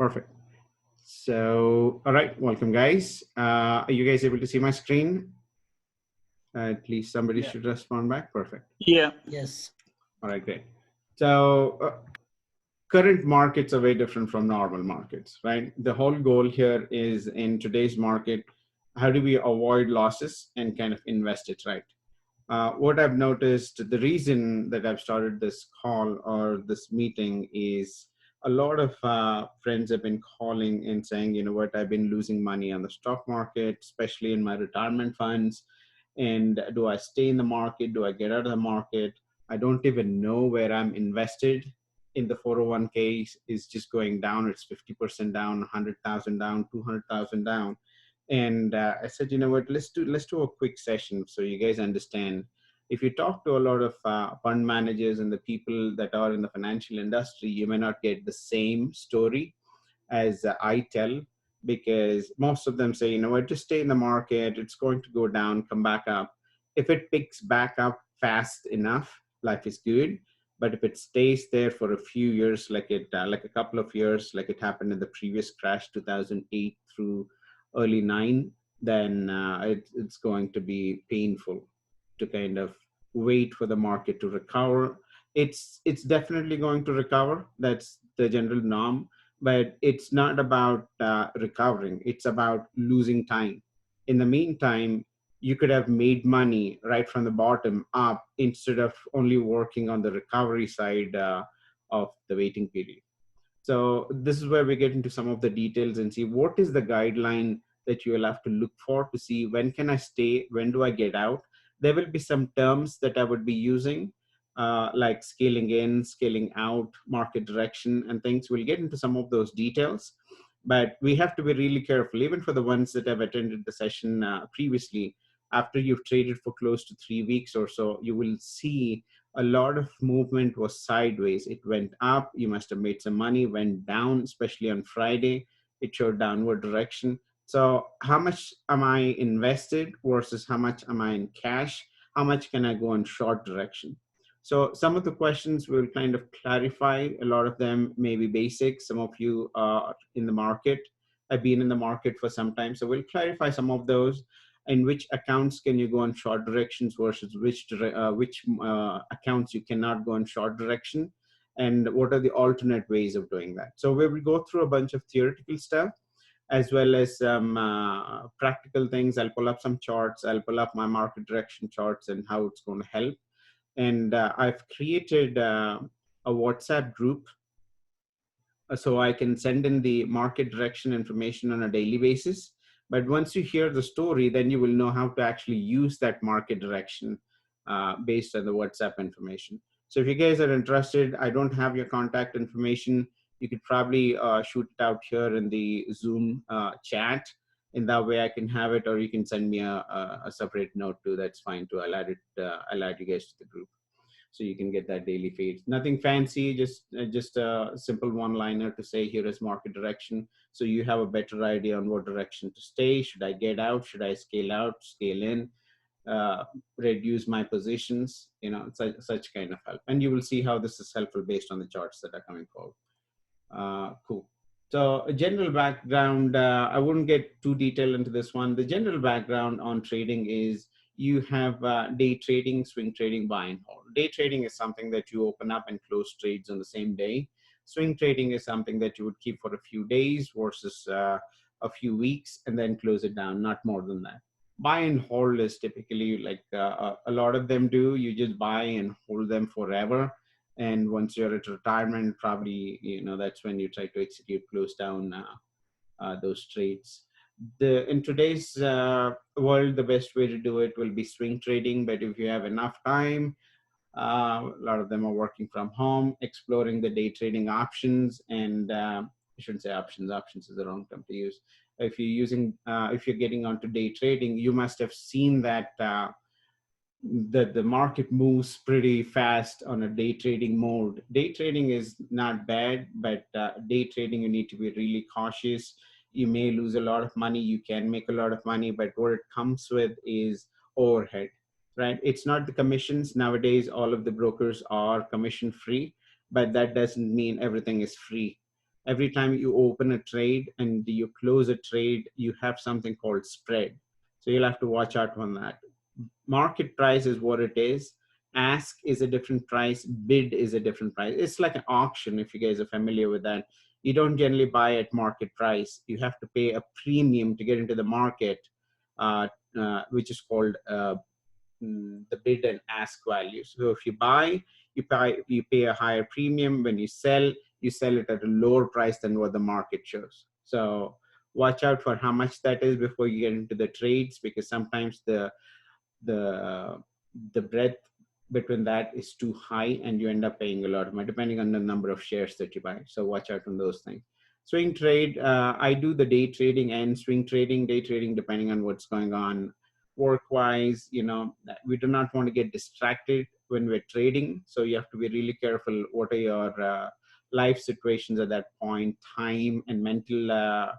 Perfect. So, all right, welcome, guys. Are you guys able to see my screen? At least somebody Yeah. should respond back. Perfect. Yeah. Yes. All right, great. So, current markets are very different from normal markets, right? The whole goal here is in today's market, how do we avoid losses and kind of invest it right? What I've noticed, the reason that I've started this call or this meeting is a lot of friends have been calling and saying, you know what, I've been losing money on the stock market, especially in my retirement funds. And do I stay in the market? Do I get out of the market? I don't even know where I'm invested. In the 401k is just going down. It's 50% down, 100,000 down, 200,000 down. And I said, you know what, let's do a quick session so you guys understand. If you talk to a lot of fund managers and the people that are in the financial industry, you may not get the same story as I tell, because most of them say, you know what, just stay in the market. It's going to go down, come back up. If it picks back up fast enough, life is good. But if it stays there for a few years, like a couple of years, like it happened in the previous crash, 2008 through early nine, then it's going to be painful to kind of wait for the market to recover. It's definitely going to recover. That's the general norm, but it's not about recovering. It's about losing time. In the meantime, you could have made money right from the bottom up instead of only working on the recovery side of the waiting period. So this is where we get into some of the details and see what is the guideline that you will have to look for to see when can I stay, when do I get out. There will be some terms that I would be using, like scaling in, scaling out, market direction, and things. We'll get into some of those details, but we have to be really careful. Even for the ones that have attended the session previously, after you've traded for close to 3 weeks or so, you will see a lot of movement was sideways. It went up, you must have made some money, went down, especially on Friday, it showed downward direction. So how much am I invested versus how much am I in cash? How much can I go in short direction? So some of the questions will kind of clarify. A lot of them may be basic. Some of you are in the market. I've been in the market for some time. So we'll clarify some of those. In which accounts can you go in short directions versus which accounts you cannot go in short direction, and what are the alternate ways of doing that. So we will go through a bunch of theoretical stuff as well as some practical things. I'll pull up some charts. I'll pull up my market direction charts and how it's going to help. And I've created a WhatsApp group so I can send in the market direction information on a daily basis. But once you hear the story, then you will know how to actually use that market direction based on the WhatsApp information. So if you guys are interested, I don't have your contact information. You could probably shoot it out here in the Zoom chat. In that way, I can have it, or you can send me a separate note too. That's fine too. I'll add it. I'll add you guys to the group so you can get that daily feed. Nothing fancy, just a simple one-liner to say here is market direction, so you have a better idea on what direction to stay. Should I get out? Should I scale out? Scale in? Uh, Reduce my positions? You know, such kind of help, and you will see how this is helpful based on the charts that are coming forward. Cool. So a general background, I wouldn't get too detailed into this one. The general background on trading is you have day trading, swing trading, buy and hold. Day trading is something that you open up and close trades on the same day. Swing trading is something that you would keep for a few days versus a few weeks and then close it down, not more than that. Buy and hold is typically like a lot of them do. You just buy and hold them forever, and once you're at retirement, probably, you know, that's when you try to execute, close down those trades. In today's world, the best way to do it will be swing trading, but if you have enough time, a lot of them are working from home, exploring the day trading options. And I shouldn't say options, options is the wrong term to use. If you're using if you're getting onto day trading, you must have seen that the market moves pretty fast on a day trading mode. Day trading is not bad, but day trading, you need to be really cautious. You may lose a lot of money, you can make a lot of money, but what it comes with is overhead, right? It's not the commissions. Nowadays, all of the brokers are commission free, but that doesn't mean everything is free. every time you open a trade and you close a trade, you have something called spread. So you'll have to watch out on that. Market price is what it is. Ask is a different price. Bid is a different price. It's like an auction, if you guys are familiar with that. You don't generally buy at market price. You have to pay a premium to get into the market, uh, which is called the bid and ask value. So if you buy, you pay a higher premium. When you sell it at a lower price than what the market shows. So watch out for how much that is before you get into the trades, because sometimes the the breadth between that is too high and you end up paying a lot more depending on the number of shares that you buy. So watch out on those things. Swing trade, I do the day trading and swing trading. Day trading depending on what's going on work wise. We do not want to get distracted when we're trading, so you have to be really careful what are your life situations at that point, time and mental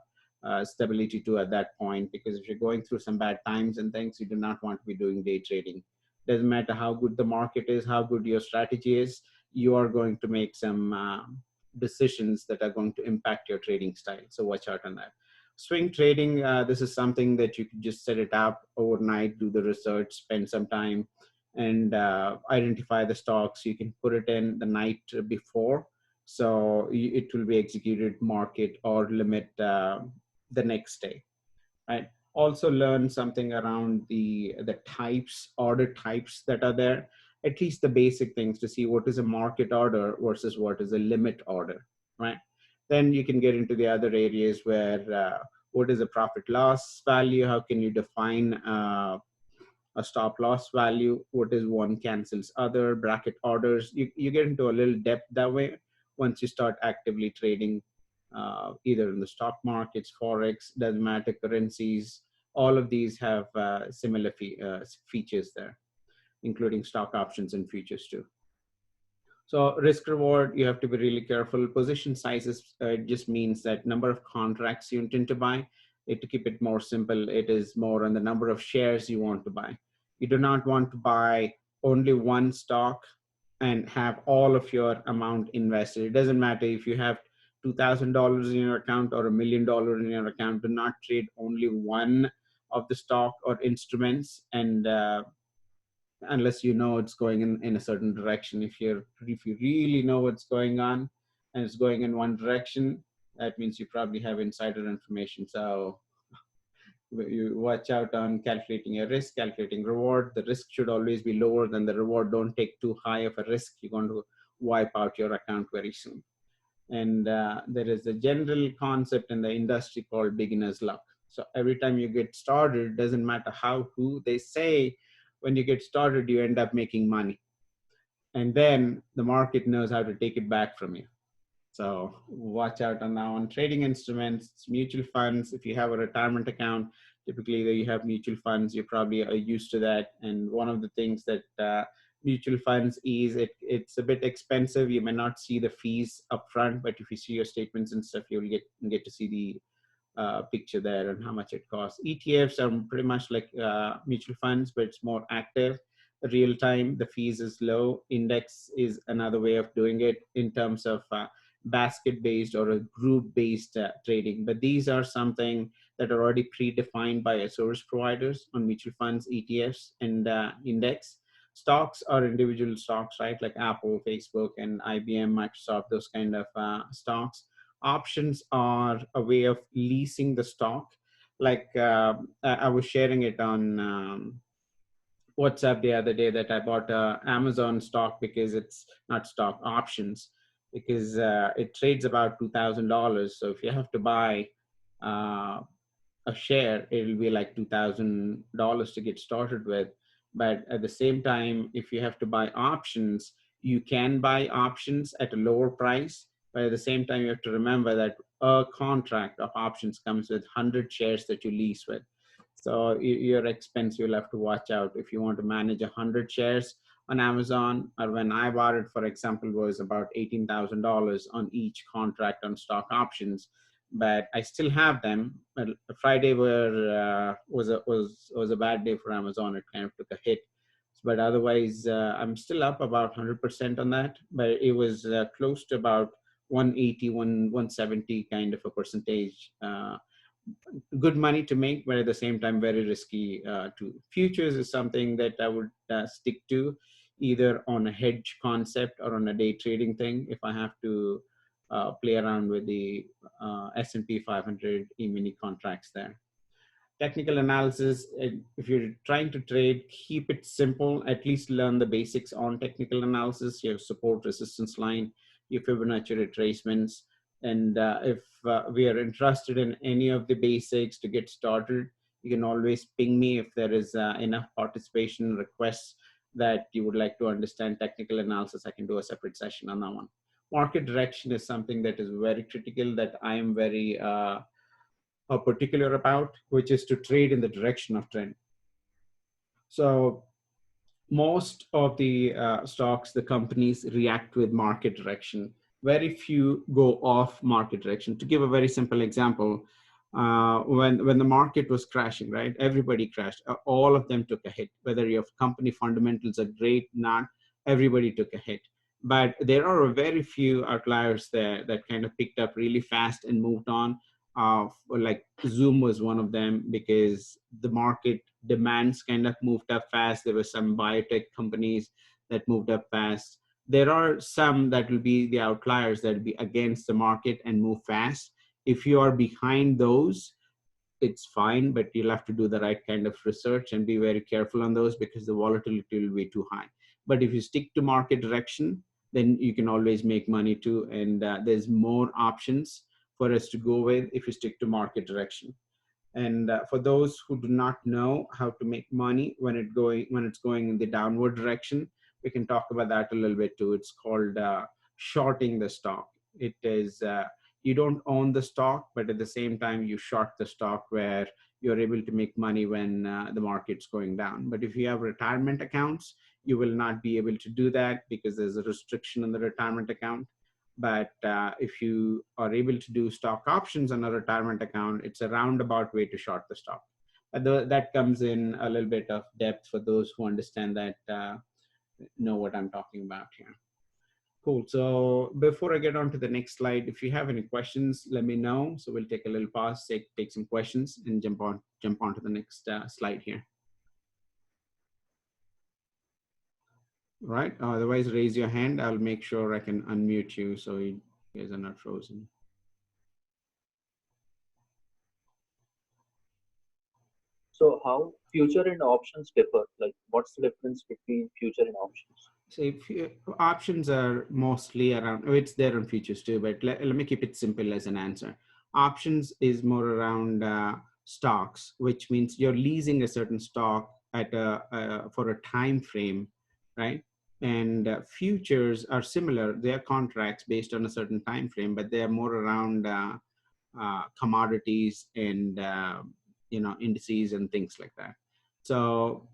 stability too at that point, because if you're going through some bad times and things, you do not want to be doing day trading. Doesn't matter how good the market is, how good your strategy is, you are going to make some decisions that are going to impact your trading style. So watch out on that. Swing trading, this is something that you can just set it up overnight, do the research, spend some time, and identify the stocks. You can put it in the night before, so it will be executed market or limit the next day, right? Also learn something around the types, order types that are there, at least the basic things to see what is a market order versus what is a limit order, right? Then you can get into the other areas where what is a profit loss value, how can you define a stop loss value, what is one cancels other, bracket orders. You get into a little depth that way once you start actively trading, either in the stock markets, forex, doesn't matter, currencies. All of these have similar features there, including stock options and futures too. So risk reward, you have to be really careful. Position sizes just means that number of contracts you intend to buy. To keep it more simple, it is more on the number of shares you want to buy. You do not want to buy only one stock and have all of your amount invested. It doesn't matter if you have $2,000 in your account or $1,000,000 in your account. Do not trade only one of the stock or instruments, and unless you know it's going in a certain direction. If you really know what's going on and it's going in one direction, that means you probably have insider information. So you watch out on calculating your risk, calculating reward. The risk should always be lower than the reward. Don't take too high of a risk. You're going to wipe out your account very soon. And there is a general concept in the industry called beginner's luck. So every time you get started, doesn't matter who they say, when you get started, you end up making money. And then the market knows how to take it back from you. So watch out on now on trading instruments, mutual funds. If you have a retirement account, typically you have mutual funds, you probably are used to that. And one of the things that mutual funds is it's a bit expensive. You may not see the fees upfront, but if you see your statements and stuff, you'll get to see the picture there and how much it costs. ETFs are pretty much like mutual funds, but it's more active, real time. The fees is low. Index is another way of doing it in terms of basket based or a group based trading. But these are something that are already predefined by a service providers on mutual funds, ETFs, and index. Stocks are individual stocks, right? Like Apple, Facebook, and IBM, Microsoft, those kind of stocks. Options are a way of leasing the stock. Like I was sharing it on WhatsApp the other day that I bought Amazon stock, because it's not stock, options, because it trades about $2,000. So if you have to buy uh, a share, it will be like $2,000 to get started with. But at the same time, if you have to buy options, you can buy options at a lower price. But at the same time, you have to remember that a contract of options comes with 100 shares that you lease with. So your expense, you'll have to watch out. If you want to manage 100 shares on Amazon, or when I bought it, for example, was about $18,000 on each contract on stock options. But I still have them. But Friday was a bad day for Amazon. It kind of took a hit, but otherwise I'm still up about 100% on that. But it was close to about 180, 170 kind of a percentage. Good money to make, but at the same time very risky too. Futures is something that I would stick to, either on a hedge concept or on a day trading thing. If I have to play around with the S&P 500 E-mini contracts there. Technical analysis, if you're trying to trade, keep it simple. At least learn the basics on technical analysis, your support resistance line, your Fibonacci retracements. And if we are interested in any of the basics to get started, you can always ping me if there is enough participation requests that you would like to understand technical analysis. I can do a separate session on that one. Market direction is something that is very critical, that I am very particular about, which is to trade in the direction of trend. So most of the stocks, the companies react with market direction. Very few go off market direction. To give a very simple example, when the market was crashing, right? Everybody crashed. All of them took a hit. Whether your company fundamentals are great, not, everybody took a hit. But there are very few outliers there that kind of picked up really fast and moved on. Like Zoom was one of them, because the market demands kind of moved up fast. There were some biotech companies that moved up fast. There are some that will be the outliers that will be against the market and move fast. If you are behind those, it's fine, but you'll have to do the right kind of research and be very careful on those, because the volatility will be too high. But if you stick to market direction, then you can always make money too. And there's more options for us to go with if you stick to market direction. And for those who do not know how to make money when it's going in the downward direction, we can talk about that a little bit too. It's called shorting the stock. It is you don't own the stock, but at the same time you short the stock, where you're able to make money when the market's going down. But if you have retirement accounts, you will not be able to do that, because there's a restriction on the retirement account. But if you are able to do stock options on a retirement account, it's a roundabout way to short the stock. That comes in a little bit of depth for those who understand that, know what I'm talking about here. Cool. So before I get on to the next slide, if you have any questions, let me know. So we'll take a little pause, take some questions, and jump on to the next slide here. Right. Otherwise, raise your hand. I'll make sure I can unmute you so you guys are not frozen. So how future and options differ? Like, what's the difference between future and options? So options are mostly around, it's there on futures too, but let me keep it simple as an answer. Options is more around stocks, which means you're leasing a certain stock at for a time frame, right? And futures are similar. They are contracts based on a certain time frame, but they are more around commodities and indices and things like that. So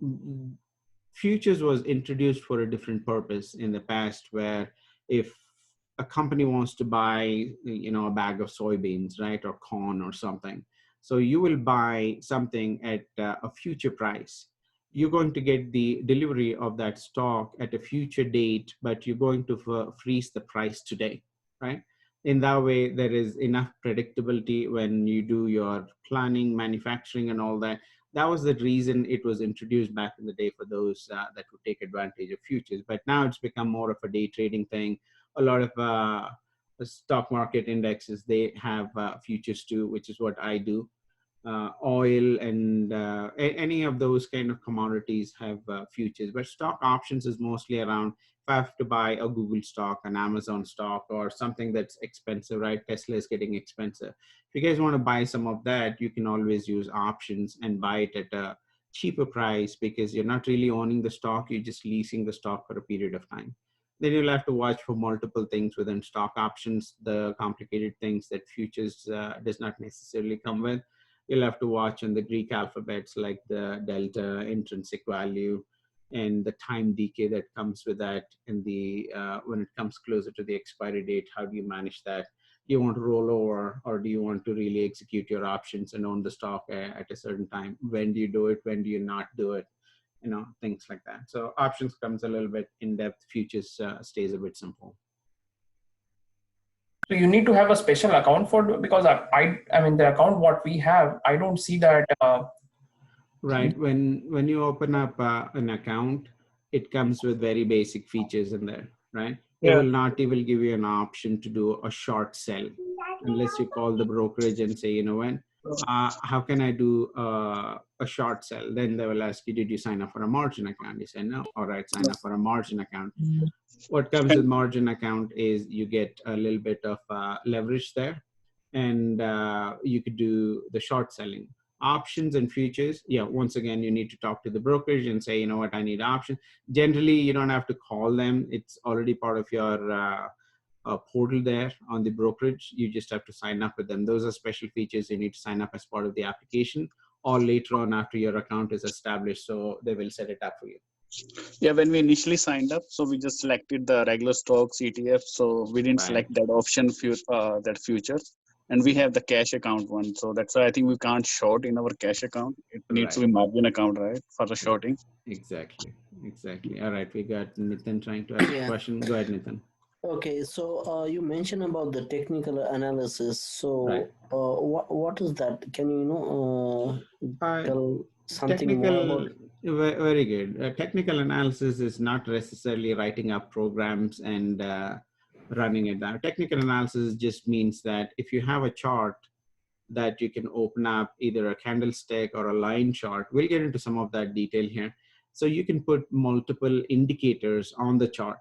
futures was introduced for a different purpose in the past, where if a company wants to buy a bag of soybeans, right, or corn or something, so you will buy something at a future price. You're going to get the delivery of that stock at a future date, but you're going to freeze the price today, right? In that way, there is enough predictability when you do your planning, manufacturing, and all that. That was the reason it was introduced back in the day, for those that would take advantage of futures. But now it's become more of a day trading thing. A lot of the stock market indexes, they have futures too, which is what I do. Oil and any of those kind of commodities have futures, but stock options is mostly around if I have to buy a Google stock, an Amazon stock, or something that's expensive, right? Tesla is getting expensive. If you guys want to buy some of that, you can always use options and buy it at a cheaper price, because you're not really owning the stock, you're just leasing the stock for a period of time. Then you'll have to watch for multiple things within stock options, the complicated things that futures does not necessarily come with. You'll have to watch on the Greek alphabets, like the delta, intrinsic value, and the time decay that comes with that. And the when it comes closer to the expiry date, how do you manage that? Do you want to roll over, or do you want to really execute your options and own the stock at a certain time? When do you do it? When do you not do it? Things like that. So options comes a little bit in depth. Futures stays a bit simple. So you need to have a special account for, because I mean the account what we have, I don't see that. Right. When you open up an account, it comes with very basic features in there, right? It Yeah. will not even give you an option to do a short sell unless you call the brokerage and say, you know what, how can I do a short sell? Then they will ask you, did you sign up for a margin account? You say no. All right, sign up for a margin account. What comes with margin account is you get a little bit of leverage there, and you could do the short selling. Options and futures, yeah, once again, you need to talk to the brokerage and say, you know what, I need options. Generally, you don't have to call them. It's already part of your portal there on the brokerage. You just have to sign up with them. Those are special features you need to sign up as part of the application, or later on after your account is established, so they will set it up for you. Yeah, when we initially signed up, so we just selected the regular stocks ETF. So we didn't select that option, that futures. And we have the cash account one. So that's why I think we can't short in our cash account. It needs to be margin account, right? For the shorting. Exactly. All right. We got Nitin trying to ask a question. Go ahead, Nitin. Okay, so you mentioned about the technical analysis. So what is that? Can you tell something more about? Very good. Technical analysis is not necessarily writing up programs and running it down. Technical analysis just means that if you have a chart that you can open up, either a candlestick or a line chart, we'll get into some of that detail here. So you can put multiple indicators on the chart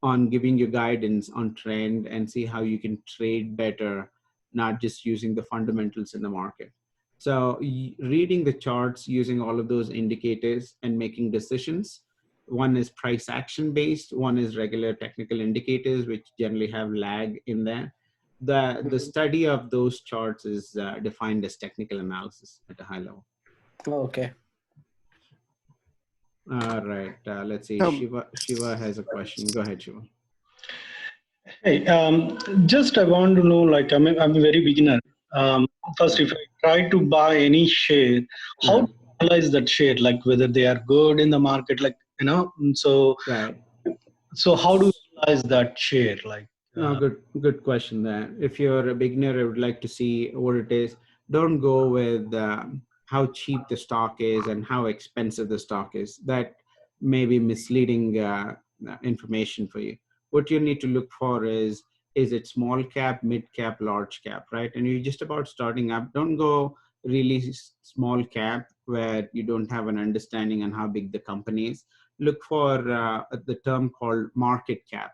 on giving you guidance on trend and see how you can trade better, not just using the fundamentals in the market. So reading the charts, using all of those indicators and making decisions. One is price action based, one is regular technical indicators, which generally have lag in there. The study of those charts is defined as technical analysis at a high level. Okay. All right, let's see. Shiva has a question. Go ahead, Shiva. Hey, just I want to know, like, I'm a very beginner. First, if I try to buy any share, how to analyze that share, like whether they are good in the market, like, you know, so how do you analyze that share? Like, good question there. If you're a beginner, I would like to see what it is. Don't go with how cheap the stock is and how expensive the stock is. That may be misleading information for you. What you need to look for is it small cap, mid cap, large cap, right? And you're just about starting up. Don't go really small cap where you don't have an understanding on how big the company is. Look for the term called market cap.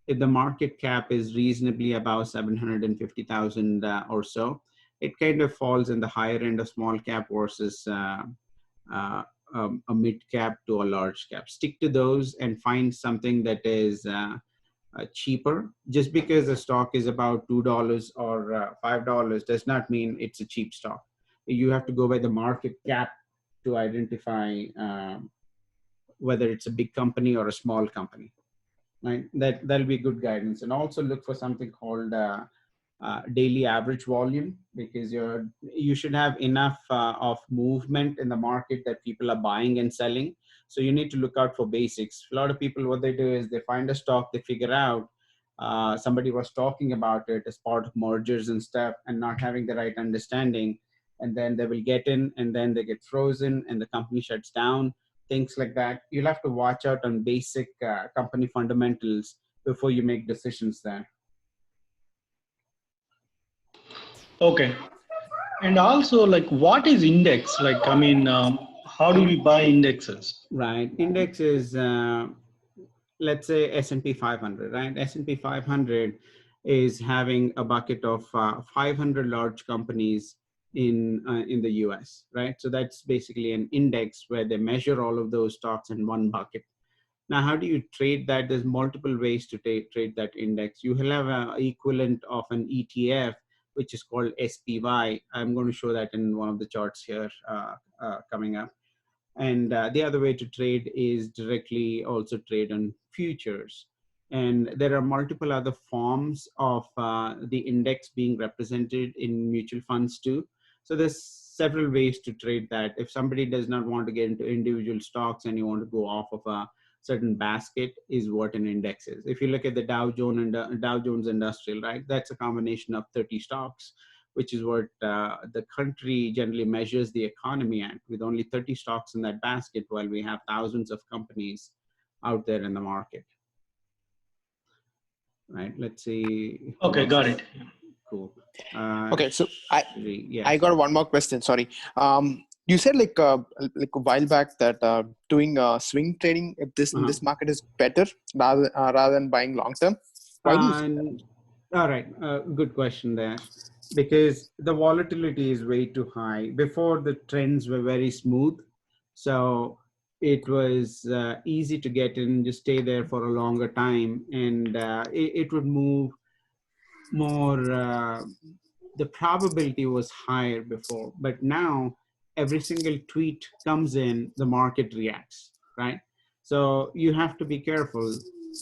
If the market cap is reasonably above 750,000 or so, it kind of falls in the higher end of small cap versus a mid cap to a large cap. Stick to those and find something that is cheaper. Just because the stock is about $2 or $5 does not mean it's a cheap stock. You have to go by the market cap to identify whether it's a big company or a small company. Right? That'll be good guidance. And also look for something called daily average volume, because you should have enough of movement in the market that people are buying and selling. So you need to look out for basics. A lot of people, what they do is they find a stock, they figure out somebody was talking about it as part of mergers and stuff and not having the right understanding. And then they will get in and then they get frozen and the company shuts down, things like that. You'll have to watch out on basic company fundamentals before you make decisions there. Okay. And also, like, what is index? Like, I mean, how do we buy indexes? Right. Index is, let's say S&P 500, right? S&P 500 is having a bucket of 500 large companies in the US, right? So that's basically an index where they measure all of those stocks in one bucket. Now, how do you trade that? There's multiple ways to trade that index. You will have an equivalent of an ETF, which is called SPY. I'm going to show that in one of the charts here coming up. And the other way to trade is directly also trade on futures. And there are multiple other forms of the index being represented in mutual funds too. So there's several ways to trade that. If somebody does not want to get into individual stocks and you want to go off of a certain basket is what an index is. If you look at the Dow Jones Industrial, right, that's a combination of 30 stocks, which is what the country generally measures the economy at, with only 30 stocks in that basket, while we have thousands of companies out there in the market. Right, let's see. Okay, got it. Cool. Okay, so yeah. I got one more question. Sorry. You said like a while back that doing swing trading in this market is better rather than buying long term. Why do you say that? All right, good question there. Because the volatility is way too high. Before, the trends were very smooth, so it was easy to get in, just stay there for a longer time, and it would move more. The probability was higher before, but now every single tweet comes in, the market reacts, right? So you have to be careful.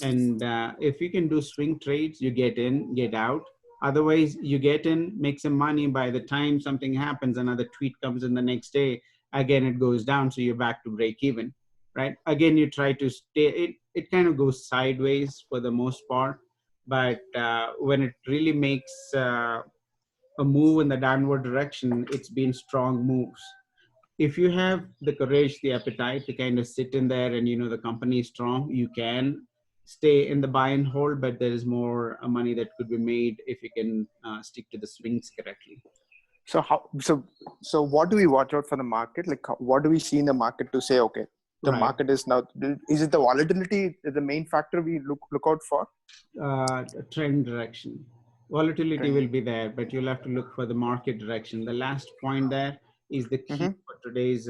And if you can do swing trades, you get in, get out. Otherwise, you get in, make some money. By the time something happens, another tweet comes in the next day, again, it goes down. So you're back to break even, right? Again, you try to stay, it kind of goes sideways for the most part. But when it really makes a move in the downward direction, it's been strong moves. If you have the courage, the appetite to kind of sit in there and, you know, the company is strong, you can stay in the buy and hold, but there is more money that could be made if you can stick to the swings correctly. So what do we watch out for the market? Like, what do we see in the market to say, okay, the market is now, is it the volatility the main factor we look out for? Trend direction. Volatility will be there, but you'll have to look for the market direction. The last point there is the key for today's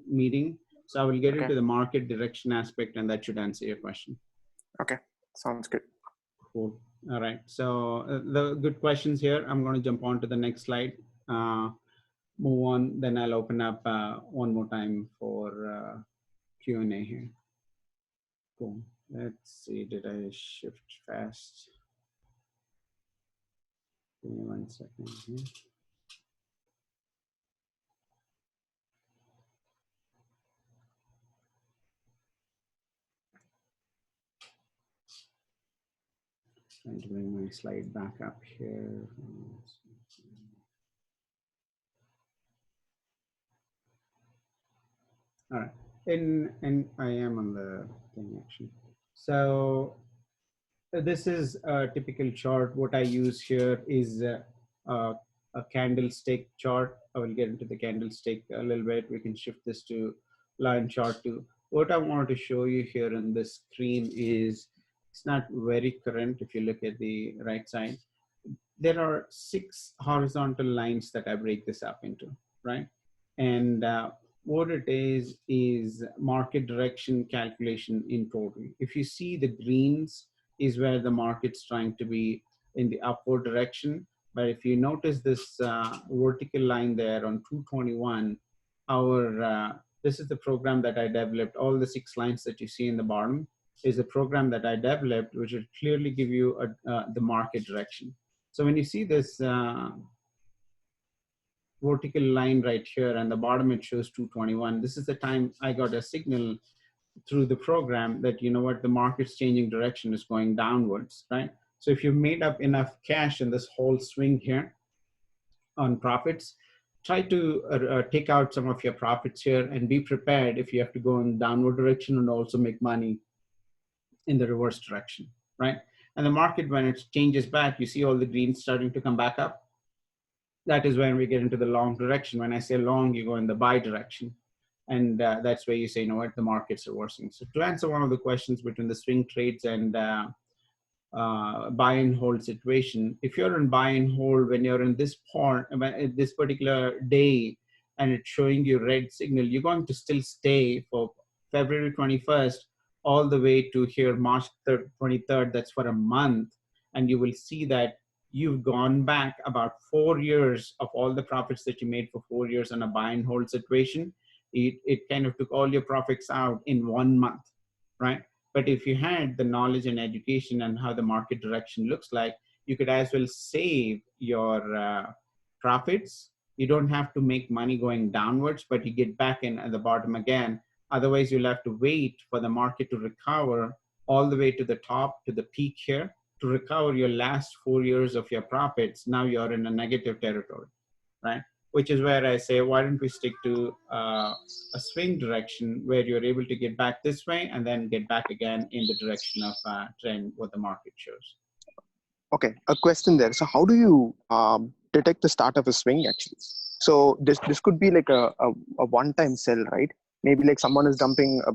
meeting. So I will get into the market direction aspect, and that should answer your question. Okay, sounds good. Cool. All right. So the good questions here. I'm going to jump on to the next slide. Move on. Then I'll open up one more time for Q&A here. Cool. Let's see. Did I shift fast? Give me 1 second here. Trying to bring my slide back up here. All right, and I am on the thing actually. So this is a typical chart. What I use here is a candlestick chart. I will get into the candlestick a little bit. We can shift this to line chart too. What I wanted to show you here on the screen is, it's not very current. If you look at the right side, there are 6 horizontal lines that I break this up into, right? And what it is market direction calculation in total. If you see the greens is where the market's trying to be in the upward direction. But if you notice this vertical line there on 221, this is the program that I developed. All the 6 lines that you see in the bottom is a program that I developed, which will clearly give you the market direction. So when you see this vertical line right here, and the bottom it shows 221, this is the time I got a signal through the program that, you know what, the market's changing direction, is going downwards, right? So if you've made up enough cash in this whole swing here on profits, try to take out some of your profits here and be prepared if you have to go in downward direction and also make money in the reverse direction, right? And the market, when it changes back, you see all the greens starting to come back up. That is when we get into the long direction. When I say long, you go in the buy direction. And that's where you say, you know what, the markets are worsening. So to answer one of the questions between the swing trades and buy and hold situation, if you're in buy and hold, when you're in this part, this particular day, and it's showing you red signal, you're going to still stay for February 21st all the way to here, March 23rd, that's for a month. And you will see that you've gone back about 4 years of all the profits that you made for 4 years on a buy and hold situation. It kind of took all your profits out in 1 month, right? But if you had the knowledge and education and how the market direction looks like, you could as well save your profits. You don't have to make money going downwards, but you get back in at the bottom again Otherwise, you'll have to wait for the market to recover all the way to the top, to the peak here, to recover your last 4 years of your profits. Now you're in a negative territory, right? Which is where I say, why don't we stick to a swing direction where you're able to get back this way and then get back again in the direction of trend, what the market shows. Okay, a question there. So how do you detect the start of a swing actually? So this could be like a one-time sell, right? Maybe like someone is dumping a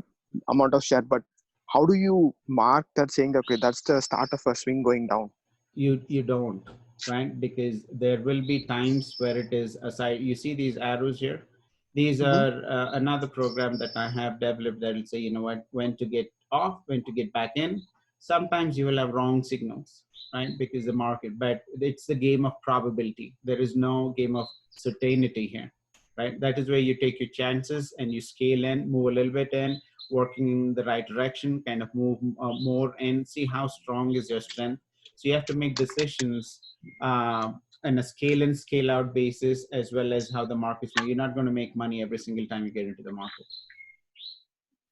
amount of share, but how do you mark that saying, okay, that's the start of a swing going down? You don't, right? Because there will be times where it is aside. You see these arrows here? These are another program that I have developed that will say, you know what, when to get off, when to get back in. Sometimes you will have wrong signals, right? Because the market, but it's the game of probability. There is no game of certainty here, right? That is where you take your chances and you scale in, move a little bit in, working in the right direction, kind of move more in, see how strong is your strength. So you have to make decisions on a scale in, scale out basis, as well as how the market's moving. You're not going to make money every single time you get into the market.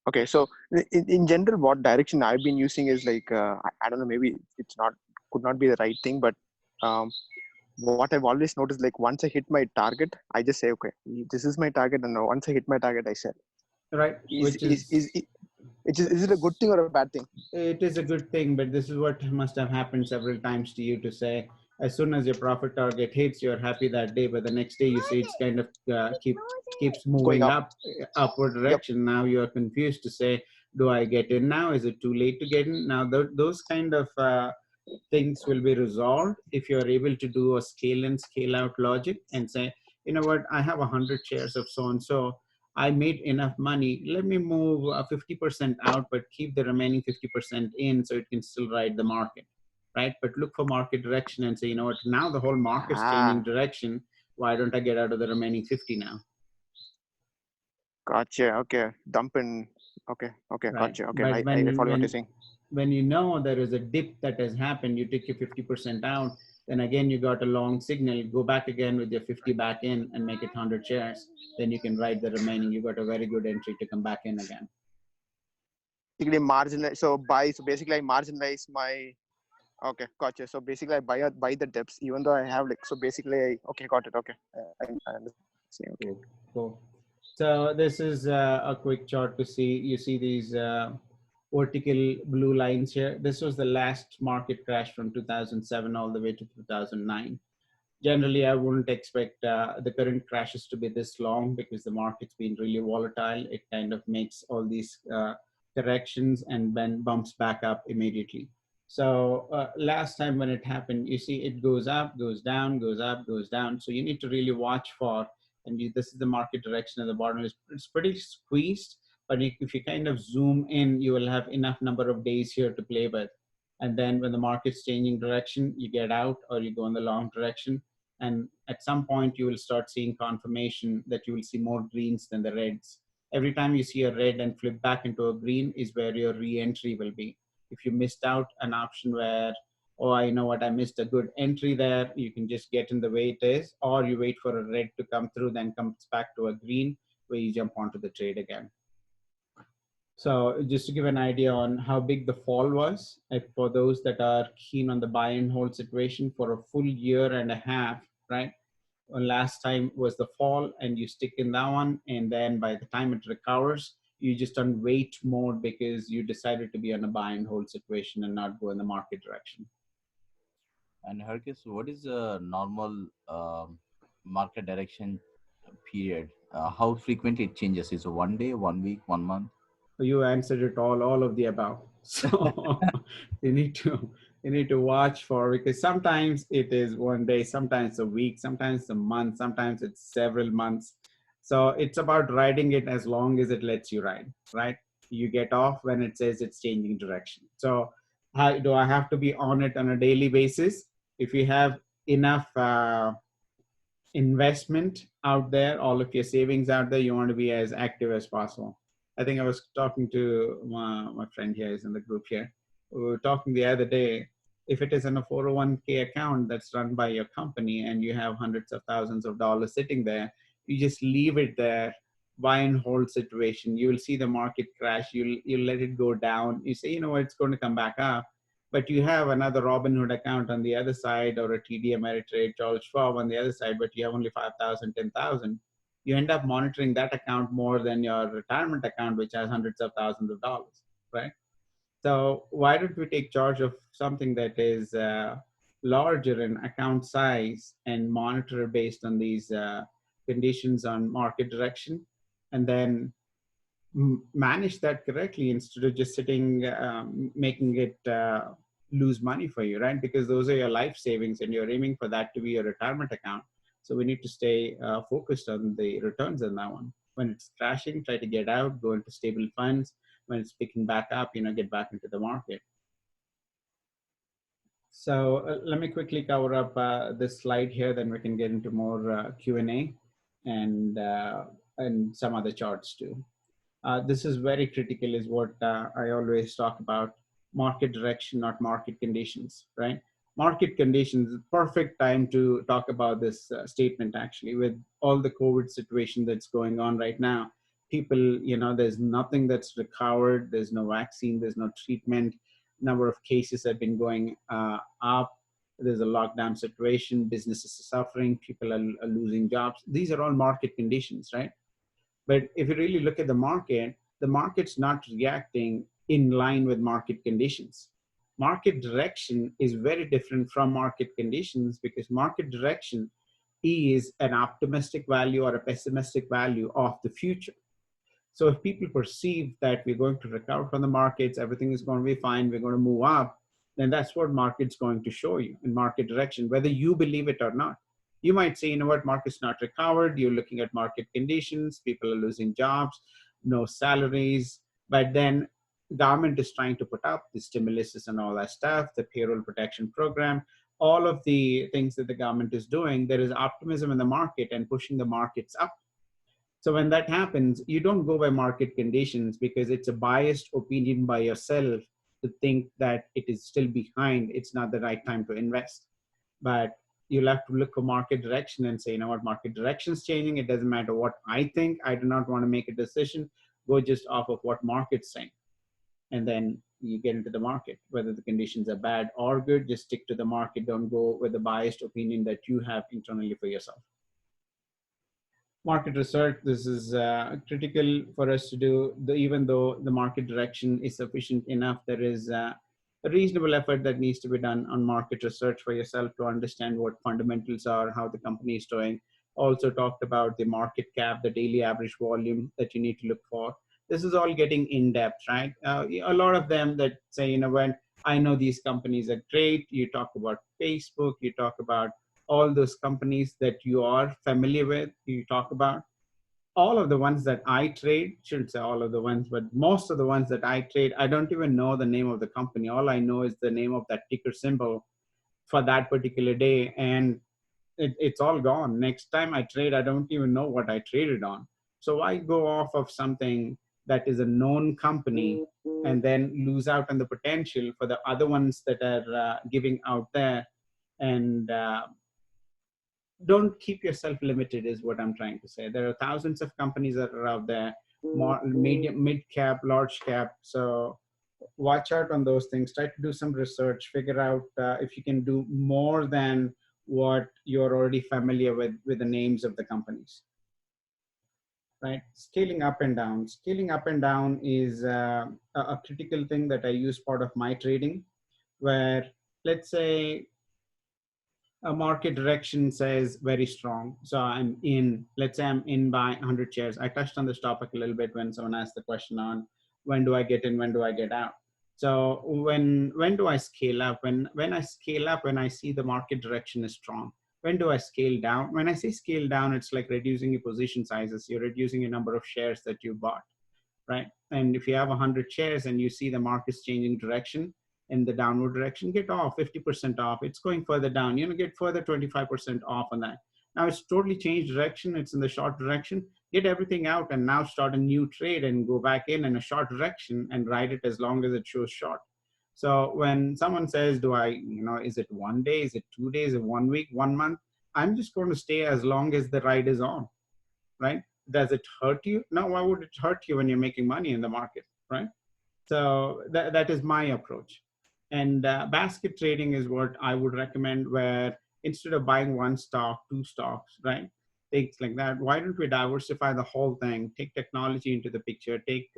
Okay, so in general, what direction I've been using is like, I don't know, maybe it's not, could not be the right thing, but what I've always noticed, like once I hit my target, I just say, okay, this is my target. And once I hit my target, I sell. Right. Is it a good thing or a bad thing? It is a good thing, but this is what must have happened several times to you to say, as soon as your profit target hits, you're happy that day, but the next day you see it's kind of keeps moving up, upward direction. Yep. Now you're confused to say, do I get in now? Is it too late to get in? Now those kind of things will be resolved if you're able to do a scale in, scale out logic and say, you know what, I have 100 shares of so-and-so. I made enough money. Let me move 50% out, but keep the remaining 50% in so it can still ride the market, right? But look for market direction and say, you know what, now the whole market's changing direction. Why don't I get out of the remaining 50 now? Gotcha. Okay. Dump in. Okay. Okay. Right. Gotcha. Okay. But I follow what you're saying. When you know there is a dip that has happened, you take your 50% out, then again, you got a long signal, go back again with your 50 back in and make it 100 shares. Then you can ride the remaining. You got a very good entry to come back in again. Marginalize. So basically I marginalize my, okay, gotcha. So basically I buy the dips, even though I have like, so basically okay, got it. Okay. I understand. Okay. Cool. So this is a quick chart to see. You see these vertical blue lines here. This was the last market crash from 2007 all the way to 2009. Generally, I wouldn't expect the current crashes to be this long because the market's been really volatile. It kind of makes all these corrections and then bumps back up immediately. So last time when it happened, you see it goes up, goes down, goes up, goes down. So you need to really watch for, and this is the market direction at the bottom. It's pretty squeezed, but if you kind of zoom in, you will have enough number of days here to play with. And then when the market's changing direction, you get out or you go in the long direction. And at some point, you will start seeing confirmation that you will see more greens than the reds. Every time you see a red and flip back into a green is where your re-entry will be. If you missed out an option where, oh, I know what, I missed a good entry there, you can just get in the way it is, or you wait for a red to come through, then comes back to a green where you jump onto the trade again. So just to give an idea on how big the fall was, for those that are keen on the buy and hold situation, for a full year and a half, right? Last time was the fall and you stick in that one. And then by the time it recovers, you just on wait mode because you decided to be on a buy and hold situation and not go in the market direction. And Harkis, what is a normal market direction period? How frequently it changes? Is it 1 day, 1 week, 1 month? You answered it all of the above. So you need to watch for, because sometimes it is 1 day, sometimes a week, sometimes a month, sometimes it's several months. So it's about riding it as long as it lets you ride, right? You get off when it says it's changing direction. So how do I have to be on it on a daily basis? If you have enough investment out there, all of your savings out there, you want to be as active as possible. I think I was talking to my friend here, is in the group here. We were talking the other day, if it is in a 401k account that's run by your company and you have hundreds of thousands of dollars sitting there, you just leave it there buy and hold situation. You will see the market crash. You'll let it go down. You say, you know what, it's going to come back up. But you have another Robinhood account on the other side, or a TD Ameritrade, Charles Schwab on the other side, but you have only 5,000, 10,000. You end up monitoring that account more than your retirement account, which has hundreds of thousands of dollars, right? So why don't we take charge of something that is larger in account size and monitor based on these conditions on market direction, and then manage that correctly instead of just sitting, making it lose money for you, right? Because those are your life savings and you're aiming for that to be your retirement account. So we need to stay focused on the returns on that one. When it's crashing, try to get out, go into stable funds. When it's picking back up, get back into the market. So let me quickly cover up this slide here, then we can get into more Q&A and some other charts too. This is very critical, is what I always talk about: market direction, not market conditions, right? Market conditions, perfect time to talk about this statement actually, with all the COVID situation that's going on right now. People, there's nothing that's recovered. There's no vaccine, there's no treatment. Number of cases have been going up. There's a lockdown situation. Businesses are suffering. People are losing jobs. These are all market conditions, right? But if you really look at the market's not reacting in line with market conditions. Market direction is very different from market conditions, because market direction is an optimistic value or a pessimistic value of the future. So if people perceive that we're going to recover from the markets, everything is going to be fine, we're going to move up, then that's what market's going to show you in market direction, whether you believe it or not. You might say, you know what, market's not recovered. You're looking at market conditions. People are losing jobs, no salaries. But then government is trying to put up the stimulus and all that stuff, the payroll protection program, all of the things that the government is doing. There is optimism in the market and pushing the markets up. So when that happens, you don't go by market conditions, because it's a biased opinion by yourself to think that it is still behind. It's not the right time to invest. But you'll have to look for market direction and say, you know what, market direction is changing. It doesn't matter what I think. I do not want to make a decision. Go just off of what market's saying. And then you get into the market. Whether the conditions are bad or good, just stick to the market. Don't go with the biased opinion that you have internally for yourself. Market research, this is critical for us to do. Even though the market direction is sufficient enough, there is a reasonable effort that needs to be done on market research for yourself to understand what fundamentals are, how the company is doing. Also talked about the market cap, the daily average volume that you need to look for. This is all getting in depth, right? A lot of them that say, when I know these companies are great, you talk about Facebook, you talk about all those companies that you are familiar with, you talk about. All of the ones that I trade, shouldn't say all of the ones, but most of the ones that I trade, I don't even know the name of the company. All I know is the name of that ticker symbol for that particular day, and it's all gone. Next time I trade, I don't even know what I traded on. So why go off of something that is a known company and then lose out on the potential for the other ones that are giving out there? And don't keep yourself limited is what I'm trying to say. There are thousands of companies that are out there, more medium, mid cap, large cap. So watch out on those things. Try to do some research, figure out if you can do more than what you're already familiar with the names of the companies, right? Scaling up and down. Scaling up and down is a critical thing that I use part of my trading, where let's say a market direction says very strong. So I'm in, let's say I'm in by 100 shares. I touched on this topic a little bit when someone asked the question on when do I get in, when do I get out? So when do I scale up? When I scale up, when I see the market direction is strong. When do I scale down? When I say scale down, it's like reducing your position sizes. You're reducing your number of shares that you bought, right? And if you have 100 shares and you see the market's changing direction, in the downward direction, get off 50% off. It's going further down, get further 25% off on that. Now it's totally changed direction. It's in the short direction. Get everything out and now start a new trade and go back in a short direction and ride it as long as it shows short. So when someone says, is it 1 day? Is it 2 days? Is it 1 week, 1 month? I'm just going to stay as long as the ride is on, right? does it hurt you? No, why would it hurt you when you're making money in the market, right? So that is my approach. And basket trading is what I would recommend, where instead of buying one stock, two stocks, right? Things like that. Why don't we diversify the whole thing? Take technology into the picture, take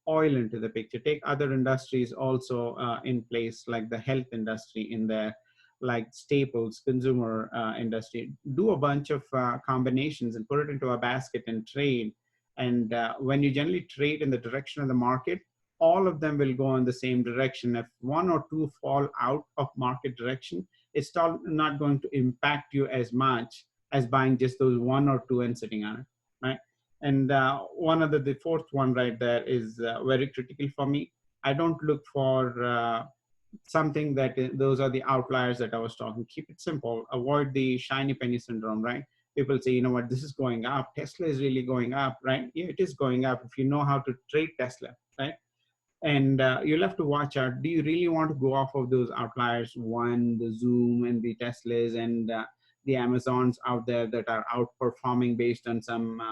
oil into the picture, take other industries also in place, like the health industry in there, like staples, consumer industry. Do a bunch of combinations and put it into a basket and trade. And when you generally trade in the direction of the market, all of them will go in the same direction. If one or two fall out of market direction, it's still not going to impact you as much as buying just those one or two and sitting on it, right? And one of the fourth one right there is very critical for me. I don't look for something that those are the outliers that I was talking. Keep it simple. Avoid the shiny penny syndrome, right? People say, you know what, this is going up. Tesla is really going up, right? Yeah, it is going up if you know how to trade Tesla, right? And you'll have to watch out. Do you really want to go off of those outliers? One, the Zoom and the Teslas and the Amazons out there that are outperforming based on some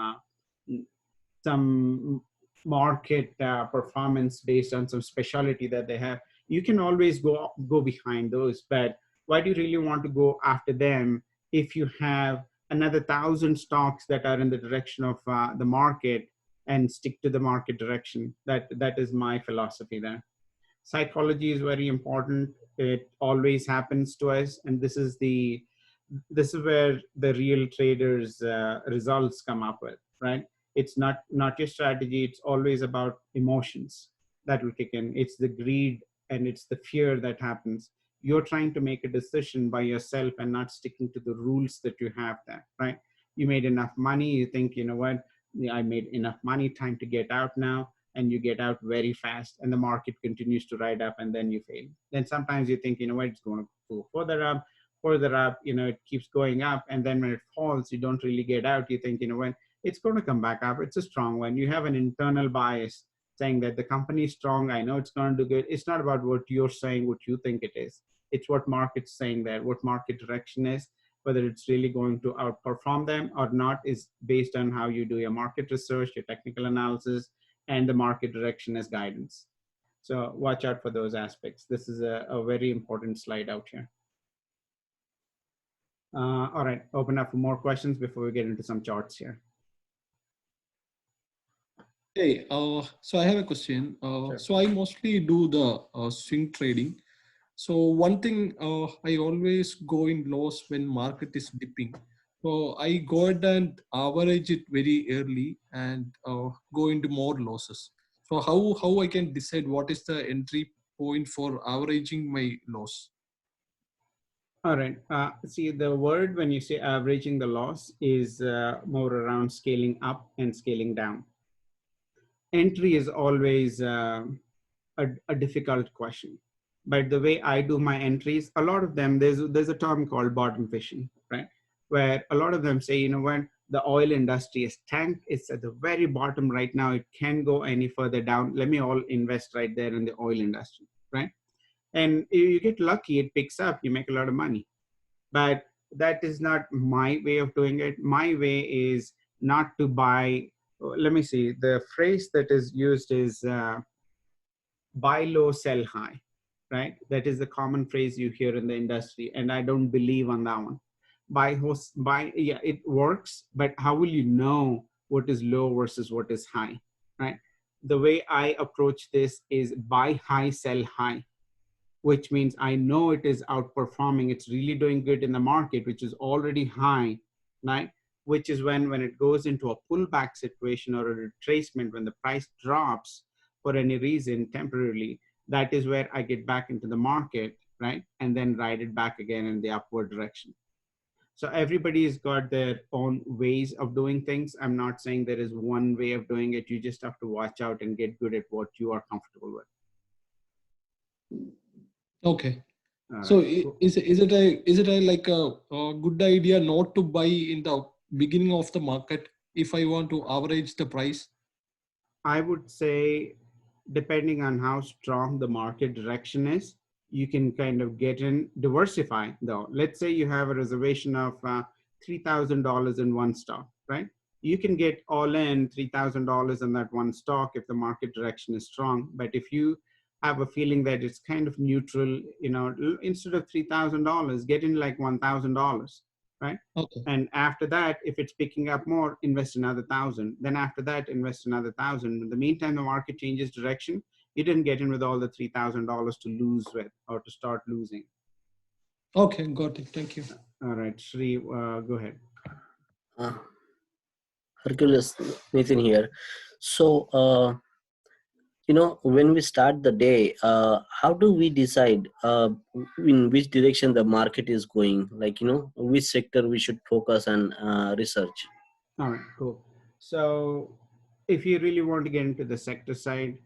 market performance based on some specialty that they have. You can always go behind those, but why do you really want to go after them if you have another 1,000 stocks that are in the direction of the market, and stick to the market direction? That is my philosophy there. Psychology is very important. It always happens to us, and this is where the real traders results come up with, right? It's not your strategy. It's always about emotions that will kick in. It's the greed and it's the fear that happens. You're trying to make a decision by yourself and not sticking to the rules that you have there, right? You made enough money. You think, you know what, I made enough money, time to get out now. And you get out very fast and the market continues to ride up and then you fail. Then sometimes you think, you know what, it's going to go further up, you know, it keeps going up. And then when it falls, you don't really get out. You think, you know what, it's going to come back up. It's a strong one. You have an internal bias saying that the company is strong. I know it's going to do good. It's not about what you're saying, what you think it is. It's what market's saying there, what market direction is. Whether it's really going to outperform them or not is based on how you do your market research, your technical analysis, and the market direction as guidance. So watch out for those aspects. This is a very important slide out here. All right, open up for more questions before we get into some charts here. Hey, so I have a question. Sure. So I mostly do the swing trading. So one thing, I always go in loss when market is dipping. So I go ahead and average it very early and go into more losses. So how I can decide what is the entry point for averaging my loss? All right. See, the word when you say averaging the loss is more around scaling up and scaling down. Entry is always a difficult question. But the way I do my entries, a lot of them, there's a term called bottom fishing, right? Where a lot of them say, you know what, the oil industry is tanked. It's at the very bottom right now. It can't go any further down. Let me all invest right there in the oil industry, right? And you get lucky, it picks up, you make a lot of money. But that is not my way of doing it. My way is not to buy, let me see, the phrase that is used is buy low, sell high, right? That is the common phrase you hear in the industry. And I don't believe on that one. Yeah, it works, but how will you know what is low versus what is high, right? The way I approach this is buy high, sell high, which means I know it is outperforming. It's really doing good in the market, which is already high, right? Which is when it goes into a pullback situation or a retracement, when the price drops for any reason temporarily, that is where I get back into the market, right? And then ride it back again in the upward direction. So everybody's got their own ways of doing things. I'm not saying there is one way of doing it. You just have to watch out and get good at what you are comfortable with. Okay. So is it like a good idea not to buy in the beginning of the market if I want to average the price? I would say, depending on how strong the market direction is, you can kind of get in, diversify though. Let's say you have a reservation of $3,000 in one stock, right? you can get all in $3,000 in that one stock if the market direction is strong. But if you have a feeling that it's kind of neutral, instead of $3,000, get in like $1,000, right? Okay. And after that, if it's picking up more, invest another 1,000. Then after that, invest another 1,000. In the meantime, the market changes direction. You didn't get in with all the $3,000 to lose with or to start losing. Okay, got it. Thank you. All right, Shri, go ahead. Hercules, Nathan here. So, when we start the day, how do we decide in which direction the market is going? Like, which sector we should focus and research? All right, cool. So if you really want to get into the sector side,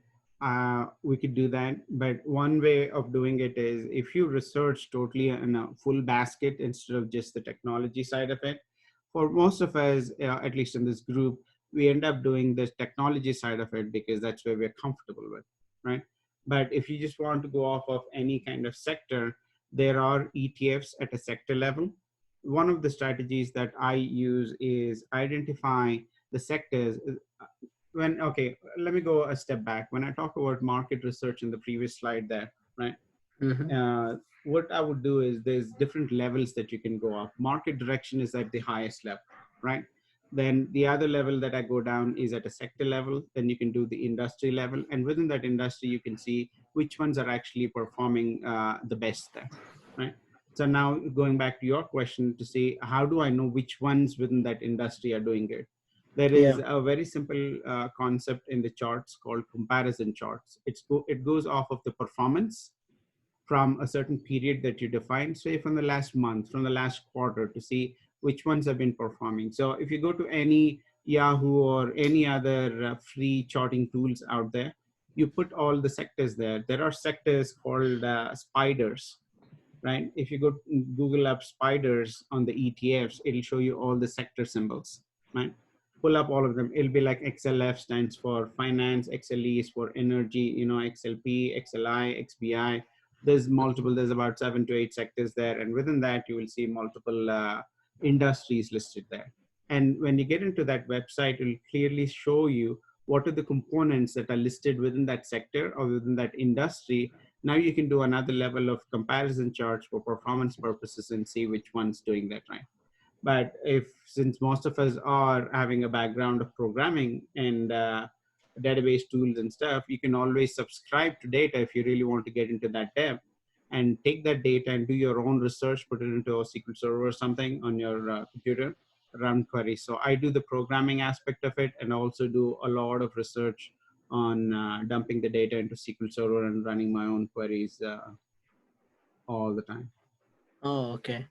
we could do that. But one way of doing it is if you research totally in a full basket instead of just the technology side of it. For most of us, at least in this group, we end up doing the technology side of it because that's where we're comfortable with, right? But if you just want to go off of any kind of sector, there are ETFs at a sector level. One of the strategies that I use is identify the sectors. Okay, let me go a step back. When I talk about market research in the previous slide there, right? What I would do is there's different levels that you can go up. Market direction is at the highest level, right? Then the other level that I go down is at a sector level. Then you can do the industry level. And within that industry, you can see which ones are actually performing the best there, right? So now going back to your question to say, how do I know which ones within that industry are doing good? There is a very simple concept in the charts called comparison charts. It goes off of the performance from a certain period that you define, say from the last month, from the last quarter, to see which ones have been performing. So if you go to any Yahoo or any other free charting tools out there, you put all the sectors there. There are sectors called spiders, right? If you go Google up spiders on the ETFs, it'll show you all the sector symbols, right? Pull up all of them. It'll be like XLF stands for finance, XLE is for energy, XLP, XLI, XBI. There's about 7 to 8 sectors there. And within that, you will see multiple industries listed there. And when you get into that website, it will clearly show you what are the components that are listed within that sector or within that industry. Now you can do another level of comparison charts for performance purposes and see which one's doing that right. But since most of us are having a background of programming and database tools and stuff, you can always subscribe to data if you really want to get into that depth and take that data and do your own research, put it into a SQL Server or something on your computer, run queries. So I do the programming aspect of it and also do a lot of research on dumping the data into SQL Server and running my own queries all the time. Oh, okay.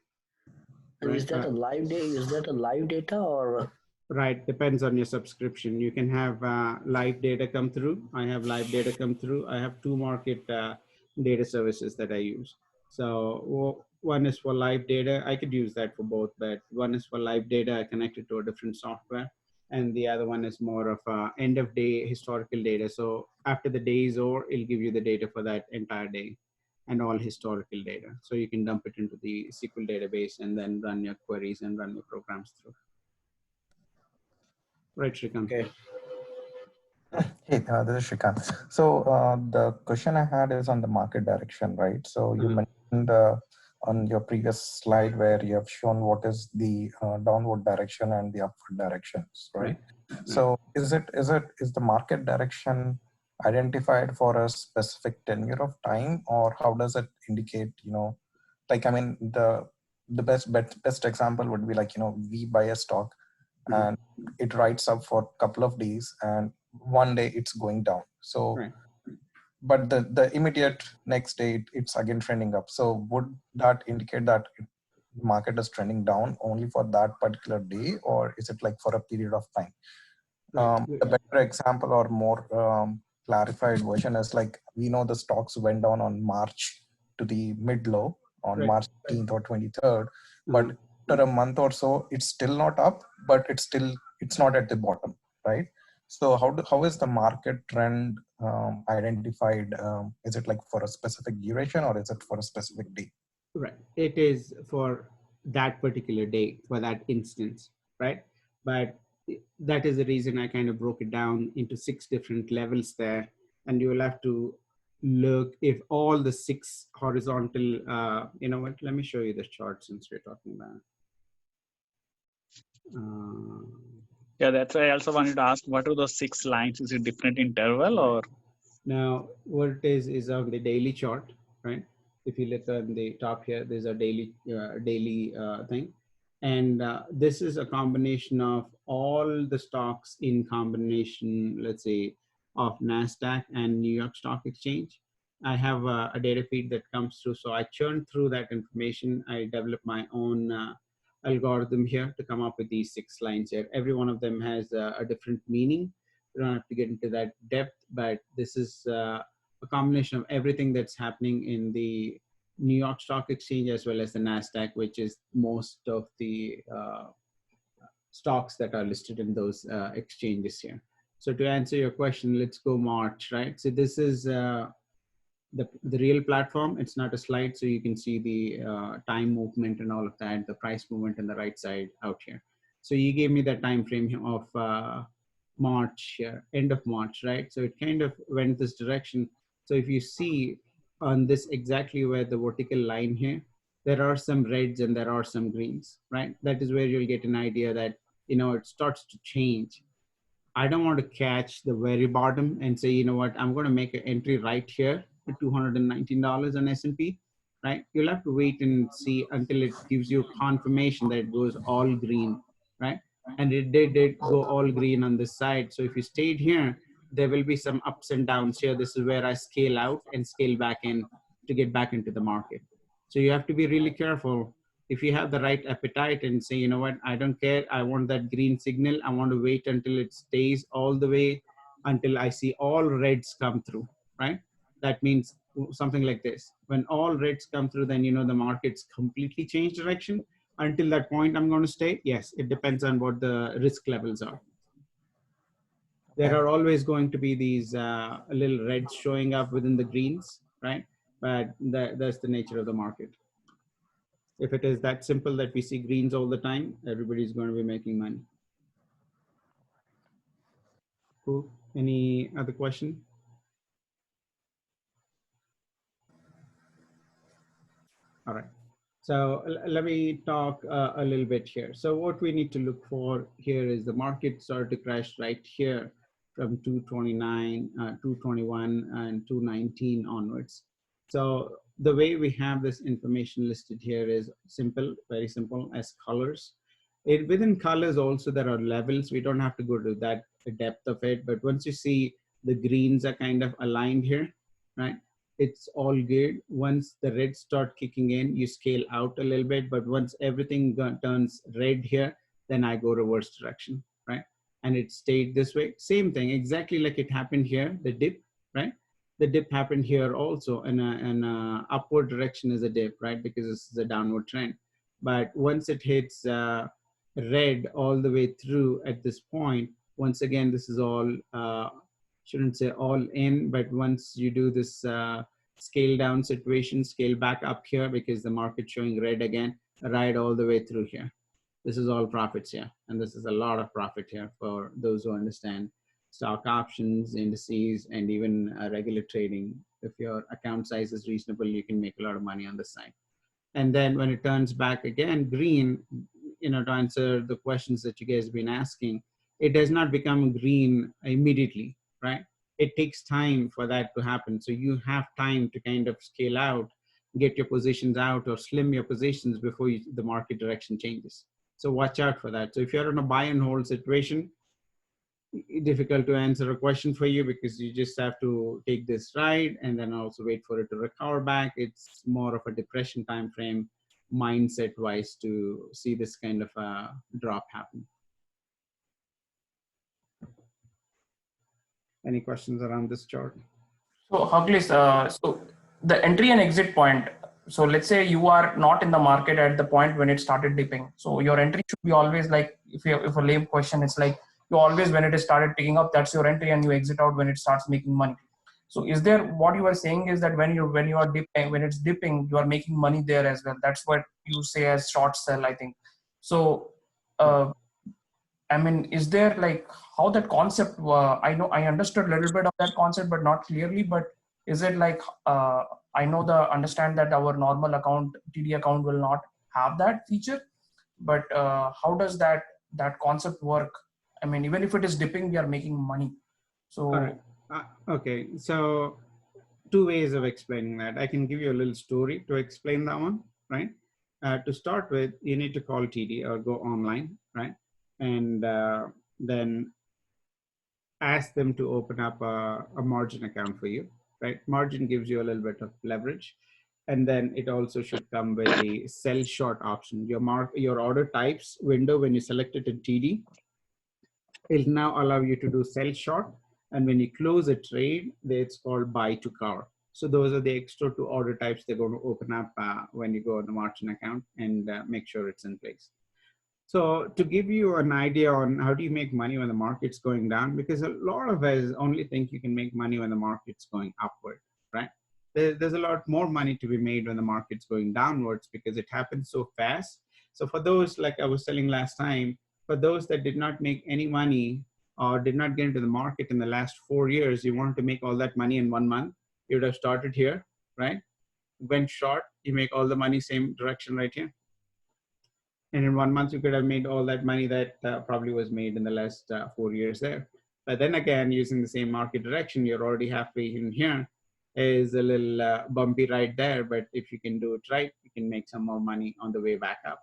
And right? is that a live data? Is that a live data or? Right, depends on your subscription. You can have live data come through. I have live data come through. I have 2 market data services that I use. So one is for live data. I could use that for both, but one is for live data. I connect it to a different software. And the other one is more of end of day historical data. So after the day is over, it'll give you the data for that entire day and all historical data. So you can dump it into the SQL database and then run your queries and run your programs through. Right, Shrikant. Okay. Hey, this is Shrikant. So the question I had is on the market direction, right? So you mentioned on your previous slide where you have shown what is the downward direction and the upward directions, right? So is the market direction identified for a specific tenure of time, or how does it indicate? Like, I mean, the best example would be like, we buy a stock and it rides up for a couple of days and one day it's going down. So, but the immediate next day it's again trending up. So would that indicate that the market is trending down only for that particular day, or is it like for a period of time? A better example or more clarified version is like, we know the stocks went down on March to the mid low on March 18th or 23rd, but after a month or so, it's still not up, but it's not at the bottom, right? So how is the market trend identified? Is it like for a specific duration or is it for a specific day? Right. It is for that particular day, for that instance, right? But that is the reason I kind of broke it down into 6 different levels there. And you will have to look if all the 6 horizontal, you know what, let me show you the chart since we're talking about. Yeah, that's why I also wanted to ask, what are those 6 lines? Is it different interval or? Now, what it is on the daily chart, right? If you look on the top here, there's a daily thing. And this is a combination of all the stocks in combination, let's say, of NASDAQ and New York Stock Exchange. I have a data feed that comes through. So I churn through that information. I develop my own algorithm here to come up with these 6 lines here. Every one of them has a different meaning. We don't have to get into that depth, but this is a combination of everything that's happening in the New York Stock Exchange as well as the NASDAQ, which is most of the stocks that are listed in those exchanges here. So to answer your question, let's go March, right? So this is the real platform. It's not a slide, so you can see the time movement and all of that, the price movement on the right side out here. So you gave me that time frame of March, end of March, right? So it kind of went this direction. So if you see on this exactly where the vertical line here, there are some reds and there are some greens, right? That is where you'll get an idea that, you know, it starts to change. I don't want to catch the very bottom and say, you know what, I'm going to make an entry right here at $219 on S&P, right? You'll have to wait and see until it gives you confirmation that it goes all green, right? And it did go all green on this side. So if you stayed here, there will be some ups and downs here. This is where I scale out and scale back in to get back into the market. So you have to be really careful. If you have the right appetite and say, you know what, I don't care, I want that green signal, I want to wait until it stays all the way until I see all reds come through, right? That means something like this. When all reds come through, then you know the market's completely changed direction. Until that point, I'm going to stay. Yes, it depends on what the risk levels are. There are always going to be these little reds showing up within the greens, right? But that's the nature of the market. If it is that simple that we see greens all the time, everybody's going to be making money. Cool. Any other question? All right. So let me talk a little bit here. So what we need to look for here is the market started to crash right here from 229, 221, and 219 onwards. So the way we have this information listed here is simple, very simple, as colors. Within colors also there are levels. We don't have to go to that depth of it, but once you see the greens are kind of aligned here, right? It's all good. Once the reds start kicking in, you scale out a little bit, but once everything turns red here, then I go reverse direction, right? And it stayed this way. Same thing, exactly like it happened here, the dip, right? The dip happened here also, and an upward direction is a dip, right? Because this is a downward trend. But once it hits red all the way through at this point, once again, this is all, shouldn't say all in, but once you do this scale down situation, scale back up here because the market's showing red again, right all the way through here. This is all profits here. And this is a lot of profit here for those who understand stock options, indices, and even regular trading. If your account size is reasonable, you can make a lot of money on this side. And then when it turns back again green, you know, to answer the questions that you guys have been asking, it does not become green immediately, right? It takes time for that to happen. So you have time to kind of scale out, get your positions out or slim your positions before the market direction changes. So watch out for that. So if you're in a buy and hold situation, difficult to answer a question for you because you just have to take this ride and then also wait for it to recover back. It's more of a depression time frame mindset wise to see this kind of a drop happen. Any questions around this chart? So Harklesh, so the entry and exit point. So let's say you are not in the market at the point when it started dipping. So your entry should be always like, if a lame question, it's like you always, when it is started picking up, that's your entry, and you exit out when it starts making money. So is there, what you are saying is that when it's dipping, you are making money there as well. That's what you say as short sell, I think. So I mean, is there like how that concept, I know I understood a little bit of that concept, but not clearly, but is it like, I know understand that our normal account, TD account will not have that feature, but how does that concept work? I mean, even if it is dipping, we are making money. So, all right. Okay. So 2 ways of explaining that. I can give you a little story to explain that one, right? To start with, you need to call TD or go online, right? And then ask them to open up a margin account for you, right? Margin gives you a little bit of leverage. And then it also should come with the sell short option. Your order types window, when you select it in TD, it'll now allow you to do sell short. And when you close a trade, it's called buy to cover. So those are the extra 2 order types they're going to open up when you go on the margin account and make sure it's in place. So to give you an idea on how do you make money when the market's going down, because a lot of us only think you can make money when the market's going upward, right? There's a lot more money to be made when the market's going downwards because it happens so fast. So for those, like I was telling last time, for those that did not make any money or did not get into the market in the last 4 years, you wanted to make all that money in 1 month, you would have started here, right? Went short, you make all the money same direction right here. And in 1 month, you could have made all that money that probably was made in the last 4 years there. But then again, using the same market direction, you're already halfway in here. Is a little bumpy right there, but if you can do it right, you can make some more money on the way back up.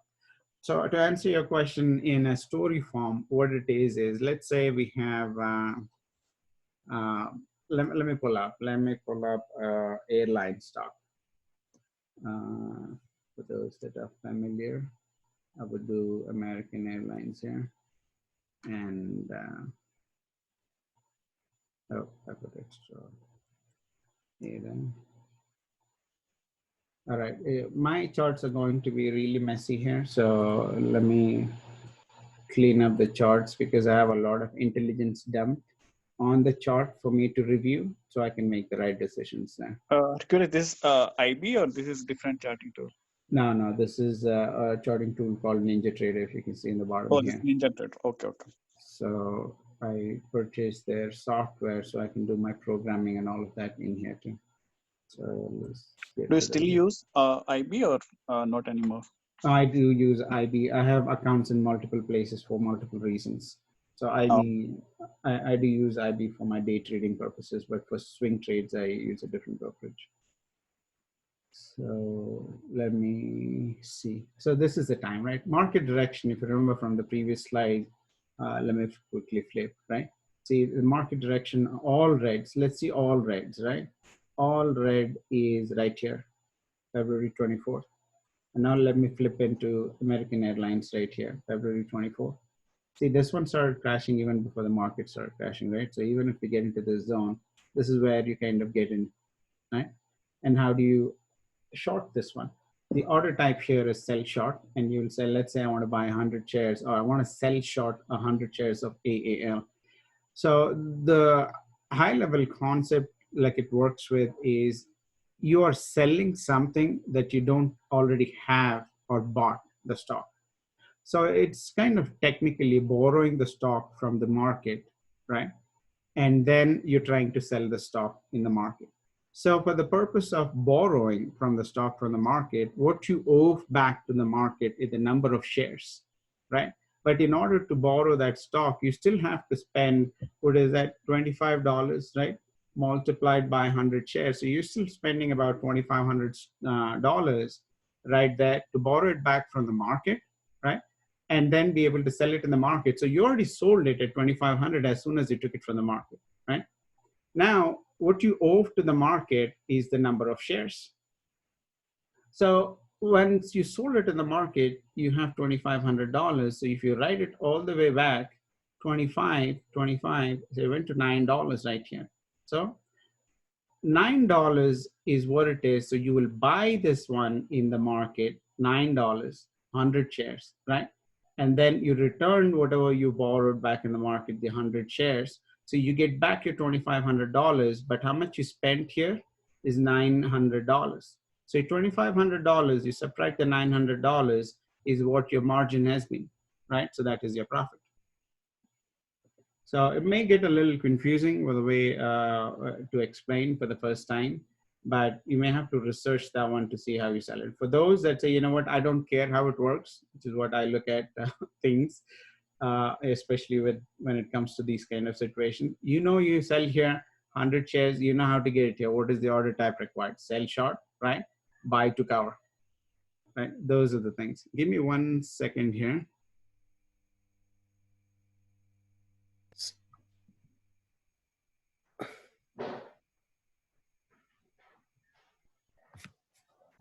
So to answer your question in a story form, what it is let's say we have, let me pull up airline stock. For those that are familiar, I would do American Airlines here. And, oh, I put extra. All right, my charts are going to be really messy here. So let me clean up the charts because I have a lot of intelligence dumped on the chart for me to review so I can make the right decisions there. This IB or this is different charting tool? No, this is a charting tool called NinjaTrader, if you can see in the bottom here. This NinjaTrader, okay. So I purchased their software so I can do my programming and all of that in here too. So do you still use IB or not anymore? I do use IB. I have accounts in multiple places for multiple reasons. So IB, I do use IB for my day trading purposes, but for swing trades, I use a different brokerage. So let me see. So this is the time, right? Market direction, if you remember from the previous slide, let me quickly flip, right? See the market direction, all reds. Let's see all reds, right? All red is right here, February 24th. And now let me flip into American Airlines right here, February 24th. See, this one started crashing even before the market started crashing, right? So even if we get into this zone, this is where you kind of get in, right? And how do you short this one? The order type here is sell short, and you'll say, let's say I want to buy 100 shares, or I want to sell short 100 shares of AAL. So the high level concept, like it works with, is you are selling something that you don't already have or bought the stock. So it's kind of technically borrowing the stock from the market, right? And then you're trying to sell the stock in the market. So for the purpose of borrowing from the stock from the market, what you owe back to the market is the number of shares, right? But in order to borrow that stock, you still have to spend, what is that, $25, right? Multiplied by 100 shares. So you're still spending about $2,500 right there to borrow it back from the market, right? And then be able to sell it in the market. So you already sold it at $2,500 as soon as you took it from the market, right? Now, what you owe to the market is the number of shares. So once you sold it in the market, you have $2,500. So if you write it all the way back, 25, so it went to $9 right here. So $9 is what it is. So you will buy this one in the market, $9, 100 shares, right? And then you return whatever you borrowed back in the market, the 100 shares. So you get back your $2,500, but how much you spent here is $900. So $2,500, you subtract the $900 is what your margin has been, right? So that is your profit. So it may get a little confusing with the way to explain for the first time, but you may have to research that one to see how you sell it. For those that say, you know what, I don't care how it works, which is what I look at things, especially when it comes to these kind of situations. You know, you sell here 100 shares, you know how to get it here. What is the order type required? Sell short, right? Buy to cover, right? Those are the things. Give me 1 second here.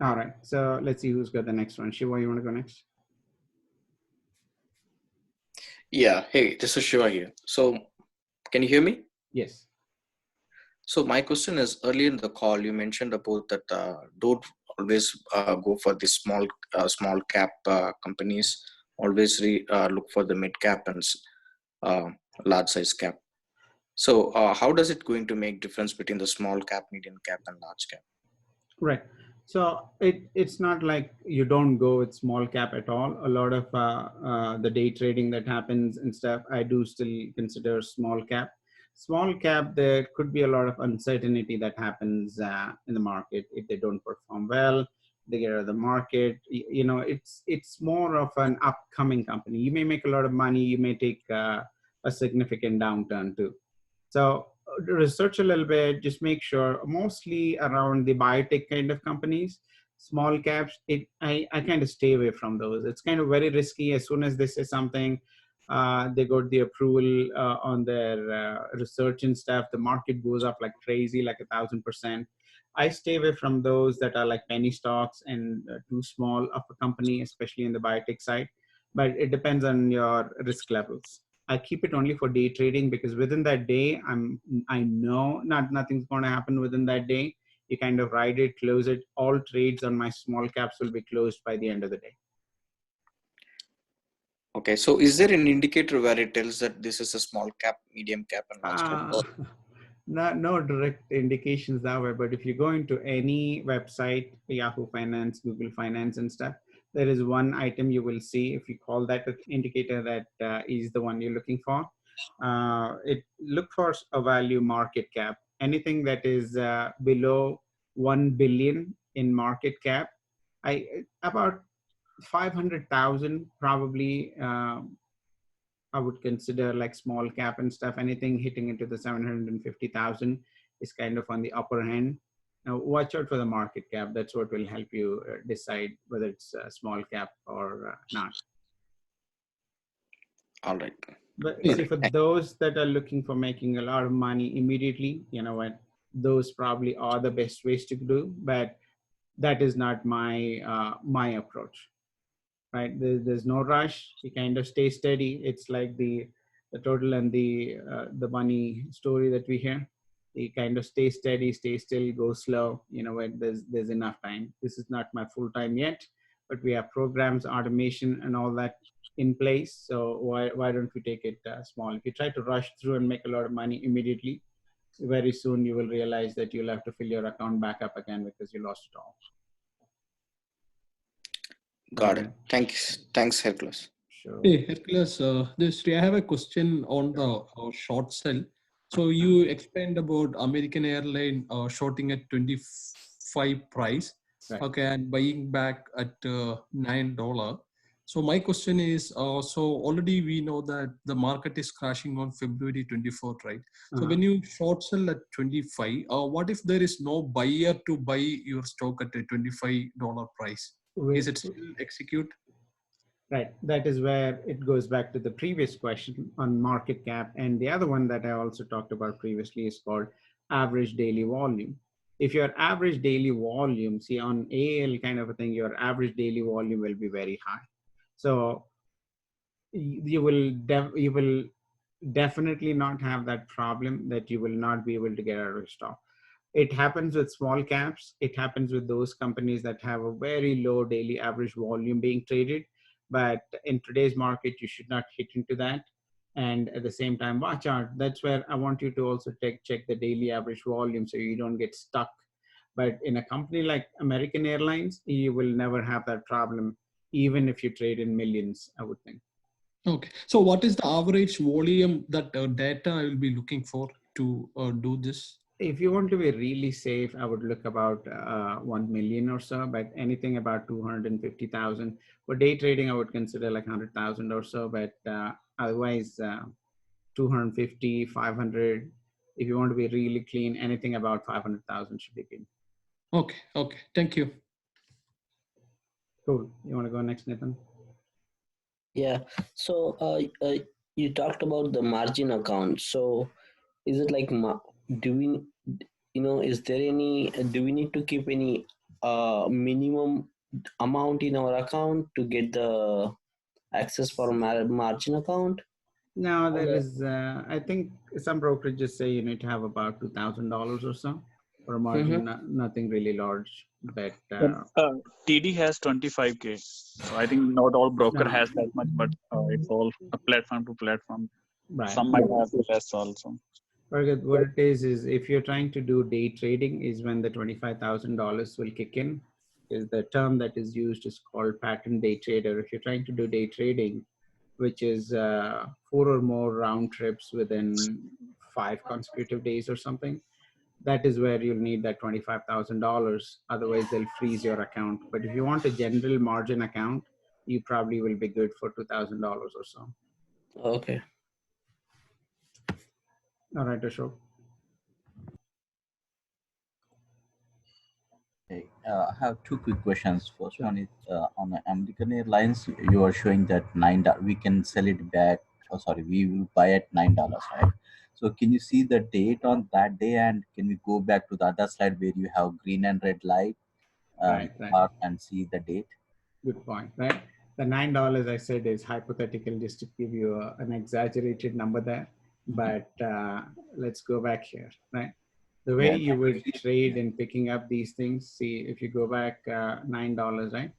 All right, so let's see who's got the next one. Shiva, you want to go next? Yeah, hey, this is Shiva here. So, can you hear me? Yes. So, my question is, earlier in the call, you mentioned about that don't always go for the small cap companies. Always look for the mid cap and large size cap. So, how does it going to make difference between the small cap, medium cap, and large cap? Right. So it's not like you don't go with small cap at all. A lot of the day trading that happens and stuff, I do still consider small cap. Small cap, there could be a lot of uncertainty that happens in the market. If they don't perform well, they get out of the market. You know, it's more of an upcoming company. You may make a lot of money. You may take a significant downturn too. So research a little bit, just make sure, mostly around the biotech kind of companies, small caps, I kind of stay away from those. It's kind of very risky. As soon as they say something, they got the approval on their research and stuff, the market goes up like crazy, like 1,000%. I stay away from those that are like penny stocks and too small of a company, especially in the biotech side. But it depends on your risk levels. I keep it only for day trading because within that day, I know nothing's going to happen within that day. You kind of ride it, close it. All trades on my small caps will be closed by the end of the day. Okay, so is there an indicator where it tells that this is a small cap, medium cap, and large cap? No direct indications that way, but if you go into any website, Yahoo Finance, Google Finance and stuff, there is one item you will see. If you call that an indicator, that is the one you're looking for. Look for a value market cap. Anything that is below 1 billion in market cap, about 500,000 probably. I would consider like small cap and stuff. Anything hitting into the 750,000 is kind of on the upper hand. Now watch out for the market cap. That's what will help you decide whether it's a small cap or not. All right. But see, for those that are looking for making a lot of money immediately, you know what, those probably are the best ways to do, but that is not my my approach. Right, there's no rush. You kind of stay steady. It's like the total and the money story that we hear. You kind of stay steady, stay still, go slow. You know, when there's enough time. This is not my full time yet, but we have programs, automation, and all that in place. So why don't we take it small? If you try to rush through and make a lot of money immediately, very soon you will realize that you'll have to fill your account back up again because you lost it all. Got it. Thanks, Hercules. Sure. Hey, Hercules, I have a question on the short sell. So you explained about American Airlines shorting at 25 price, right, okay, and buying back at $9. So my question is, so already we know that the market is crashing on February 24th, right? So when you short sell at 25, what if there is no buyer to buy your stock at a $25 price? Is it still execute? Right. That is where it goes back to the previous question on market cap. And the other one that I also talked about previously is called average daily volume. If your average daily volume, see on AL kind of a thing, your average daily volume will be very high. So you will definitely not have that problem that you will not be able to get out of stock. It happens with small caps. It happens with those companies that have a very low daily average volume being traded. But in today's market, you should not hit into that. And at the same time, watch out. That's where I want you to also check the daily average volume so you don't get stuck. But in a company like American Airlines, you will never have that problem, even if you trade in millions, I would think. Okay. So what is the average volume that data I will be looking for to do this? If you want to be really safe, I would look about 1 million or so, but anything about 250,000. For day trading, I would consider like 100,000 or so, but otherwise 250, 500. If you want to be really clean, anything about 500,000 should be good. Okay. Okay. Thank you. Cool. You want to go next, Nathan? Yeah. So you talked about the margin account. So is it like do we, is there any, do we need to keep any minimum amount in our account to get the access for margin account? No, there is, I think some brokerages say you need to have about $2,000 or so for a margin, nothing really large, but TD has 25K. So I think not all broker No. has that much, but it's all a platform to platform. Right. Some might have less also. What it is if you're trying to do day trading is when the $25,000 will kick in. Is the term that is used is called pattern day trader. If you're trying to do day trading, which is 4 or more round trips within 5 consecutive days or something, that is where you'll need that $25,000. Otherwise, they'll freeze your account. But if you want a general margin account, you probably will be good for $2,000 or so. Okay. All right, Ashok. Okay, I have two quick questions. First one is on the American Airlines, you are showing that $9 we can sell it back. Oh, sorry, we will buy at $9, right? So can you see the date on that day, and can we go back to the other slide where you have green and red light, Right. and see the date? Good point, right? The $9 I said is hypothetical, just to give you an exaggerated number there. But let's go back here, right? The way you would trade in picking up these things, see, if you go back $9, right?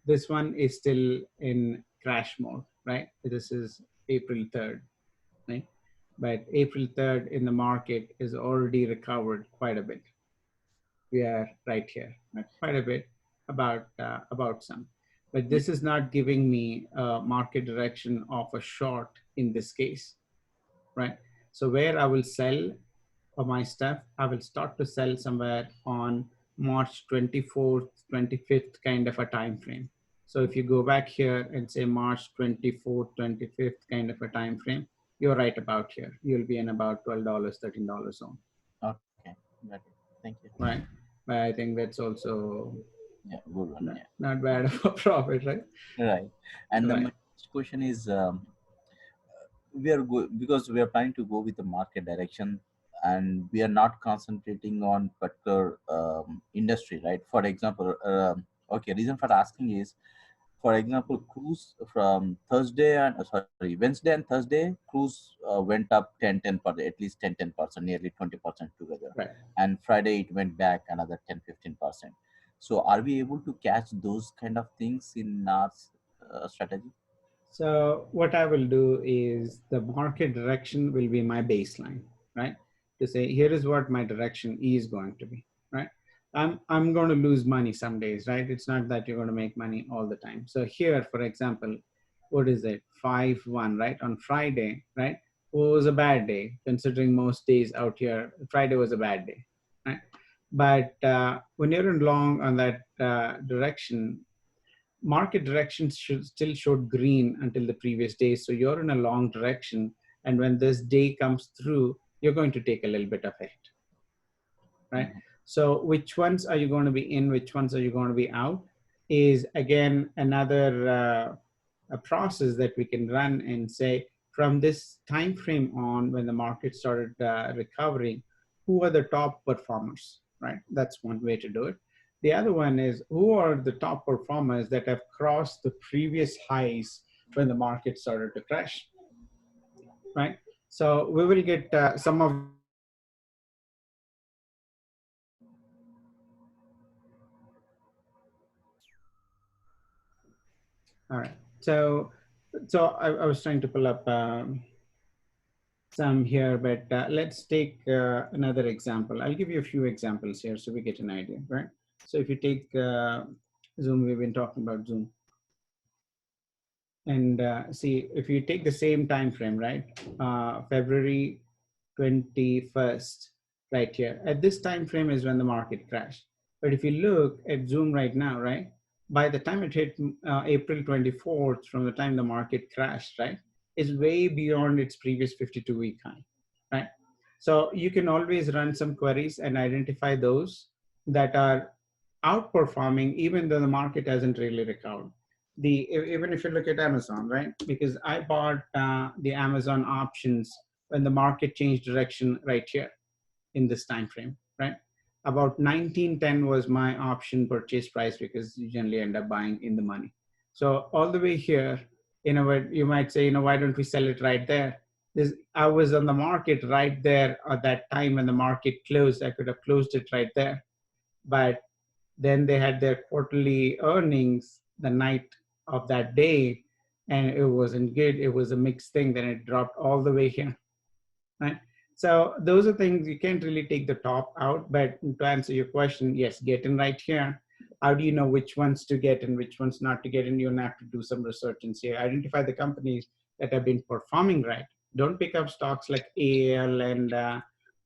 This one is still in crash mode, right? This is April 3rd, right? But April 3rd in the market is already recovered quite a bit. We are right here, right? Quite a bit, about some. But this is not giving me a market direction of a short in this case, right? So where I will sell for my stuff, I will start to sell somewhere on March 24th, 25th kind of a time frame. So if you go back here and say March 24th, 25th kind of a time frame, you're right about here. You'll be in about $12, $13 zone. Okay, got it. Thank you. Right, but I think that's also good one. Not bad of a profit, right? Right. And Right. my next question is, because we are trying to go with the market direction, and we are not concentrating on particular industry, right? For example, okay, reason for asking is, for example, cruise from Thursday and Wednesday and Thursday, cruise went up 10%, at least 10%, nearly 20% together. Right. And Friday it went back another 10-15%. So are we able to catch those kind of things in our strategy? So what I will do is the market direction will be my baseline, right? To say, here is what my direction is going to be, right? I'm going to lose money some days, right? It's not that you're going to make money all the time. So here, for example, what is it? 5-1, right? On Friday, right? It was a bad day, considering most days out here, Friday was a bad day, right? But when you're in long on that direction, market directions still showed green until the previous day. So you're in a long direction. And when this day comes through, you're going to take a little bit of a hit, right? So which ones are you going to be in? Which ones are you going to be out? Is again, another a process that we can run and say, from this time frame on, when the market started recovering, who are the top performers, right? That's one way to do it. The other one is, who are the top performers that have crossed the previous highs when the market started to crash, right? So we will get some of all right. So I was trying to pull up some here, but let's take another example. I'll give you a few examples here so we get an idea, right? So if you take Zoom, we've been talking about Zoom. and see if you take the same time frame, right? February 21st, right here. At this time frame is when the market crashed. But if you look at Zoom right now, right? By the time it hit April 24th, from the time the market crashed, right, is way beyond its previous 52-week high, right? So you can always run some queries and identify those that are outperforming, even though the market hasn't really recovered. Even if you look at Amazon, right? Because I bought the Amazon options when the market changed direction right here in this time frame, right? About 1910 was my option purchase price, because you generally end up buying in the money. So all the way here, you might say, why don't we sell it right there? I was on the market right there at that time when the market closed. I could have closed it right there, but then they had their quarterly earnings the night of that day, and it wasn't good. It was a mixed thing. Then it dropped all the way here, right? So those are things you can't really take the top out. But to answer your question, yes, get in right here. How do you know which ones to get and which ones not to get? And you'll have to do some research and say, identify the companies that have been performing right. Don't pick up stocks like AAL and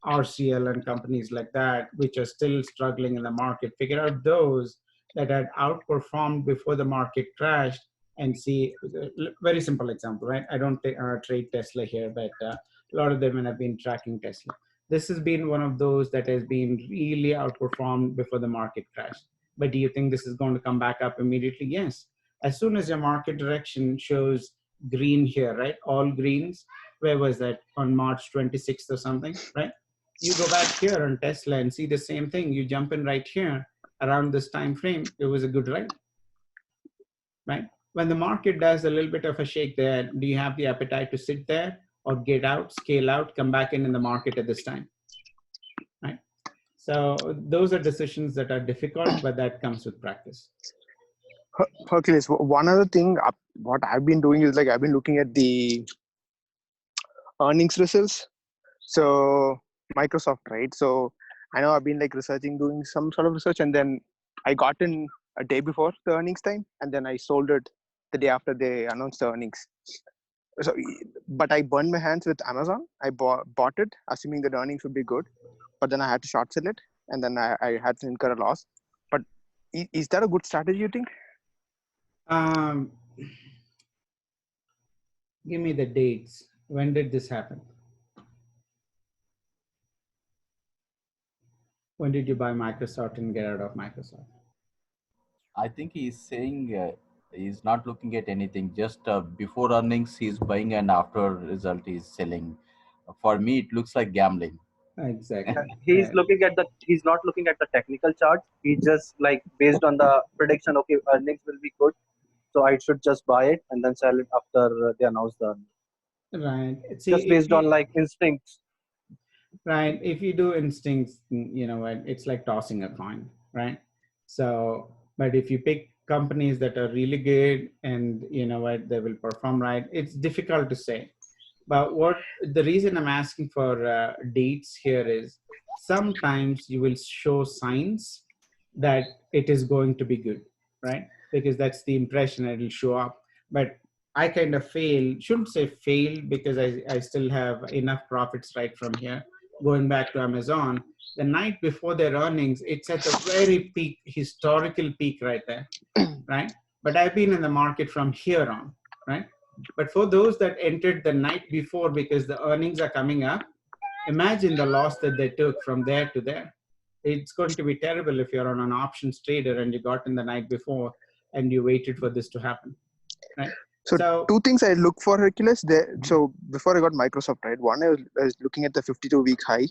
RCL and companies like that, which are still struggling in the market. Figure out those that had outperformed before the market crashed, and see. Very simple example, right? I don't trade Tesla here, but a lot of them have been tracking Tesla. This has been one of those that has been really outperformed before the market crashed. But do you think this is going to come back up immediately? Yes. As soon as your market direction shows green here, right? All greens. Where was that? On March 26th or something, right? You go back here on Tesla and see the same thing. You jump in right here around this time frame. It was a good ride, right? When the market does a little bit of a shake there, do you have the appetite to sit there or get out, scale out, come back in the market at this time, right? So those are decisions that are difficult, but that comes with practice. Hercules, one other thing, what I've been doing is like I've been looking at the earnings results. So Microsoft, right? So I know I've been like researching, doing some sort of research, and then I got in a day before the earnings time, and then I sold it the day after they announced the earnings. So, but I burned my hands with Amazon. I bought it, assuming that the earnings would be good, but then I had to short sell it, and then I had to incur a loss. But is that a good strategy, you think? Give me the dates. When did this happen? When did you buy Microsoft and get out of Microsoft? I think he's saying he's not looking at anything. Just before earnings, he's buying, and after result, he's selling. For me, it looks like gambling. Exactly. He's not looking at the technical chart. He just like based on the prediction, okay, earnings will be good, so I should just buy it and then sell it after they announce the earnings. Right. See, just based on like instincts. Right. If you do instincts, it's like tossing a coin, right? So, but if you pick companies that are really good and they will perform right, it's difficult to say. But the reason I'm asking for dates here is sometimes you will show signs that it is going to be good, right? Because that's the impression it will show up. But I kind of shouldn't say failed, because I still have enough profits right from here. Going back to Amazon, the night before their earnings, it's at a very peak, historical peak right there, right? But I've been in the market from here on, right? But for those that entered the night before because the earnings are coming up, imagine the loss that they took from there to there. It's going to be terrible if you're on an options trader and you got in the night before and you waited for this to happen, right? So two things I look for, Hercules. So before I got Microsoft, right? One, I was looking at the 52-week high,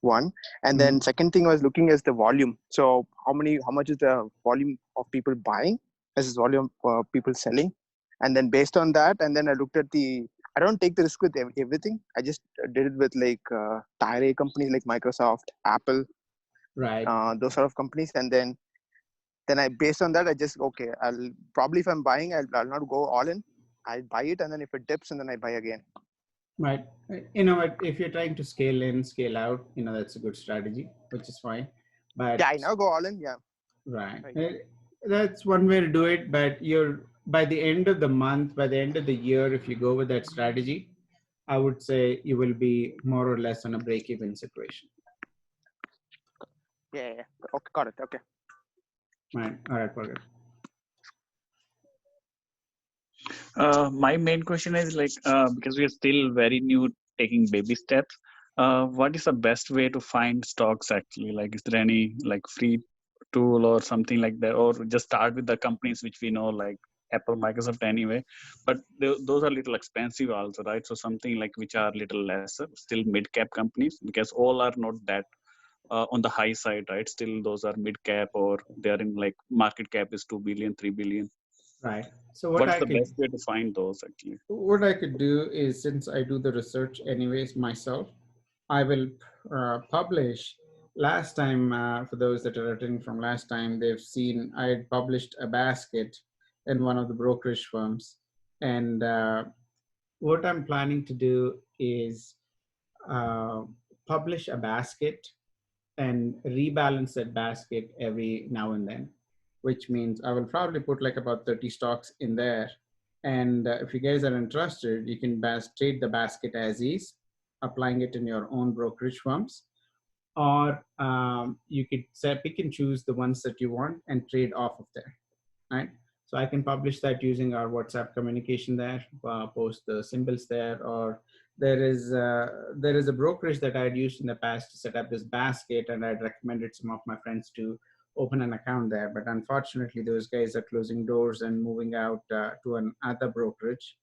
one, and then second thing I was looking at the volume. So how much is the volume of people buying versus volume of people selling, and then based on that, and then I looked at I don't take the risk with everything. I just did it with like Tier A companies like Microsoft, Apple, right? Those sort of companies, and then I based on that I just I'll probably, if I'm buying, I'll not go all in. I buy it, and then if it dips, and then I buy again. Right. If you're trying to scale in, scale out, that's a good strategy, which is fine. But yeah, I now go all in. Yeah. Right. That's one way to do it, but you're by the end of the month, by the end of the year, if you go with that strategy, I would say you will be more or less on a break-even situation. Yeah. Okay, got it. Okay. Right. All right, Parker. My main question is like, because we are still very new, taking baby steps. What is the best way to find stocks actually? Like, is there any like free tool or something like that, or just start with the companies which we know, like Apple, Microsoft anyway? But those are little expensive also, right? So something like which are little lesser, still mid cap companies, because all are not that on the high side, right? Still those are mid cap, or they are in like market cap is 2 billion, 3 billion. Right. So What's the best way to find those actually? What I could do is, since I do the research anyways myself, I will publish. Last time, for those that are attending from last time, they've seen I had published a basket in one of the brokerage firms. And what I'm planning to do is publish a basket and rebalance that basket every now and then, which means I will probably put like about 30 stocks in there. And if you guys are interested, you can trade the basket as is, applying it in your own brokerage firms, or you could pick and choose the ones that you want and trade off of there, right? So I can publish that using our WhatsApp communication there, post the symbols there, or there is a brokerage that I'd used in the past to set up this basket, and I'd recommended some of my friends to open an account there. But unfortunately, those guys are closing doors and moving out to another brokerage.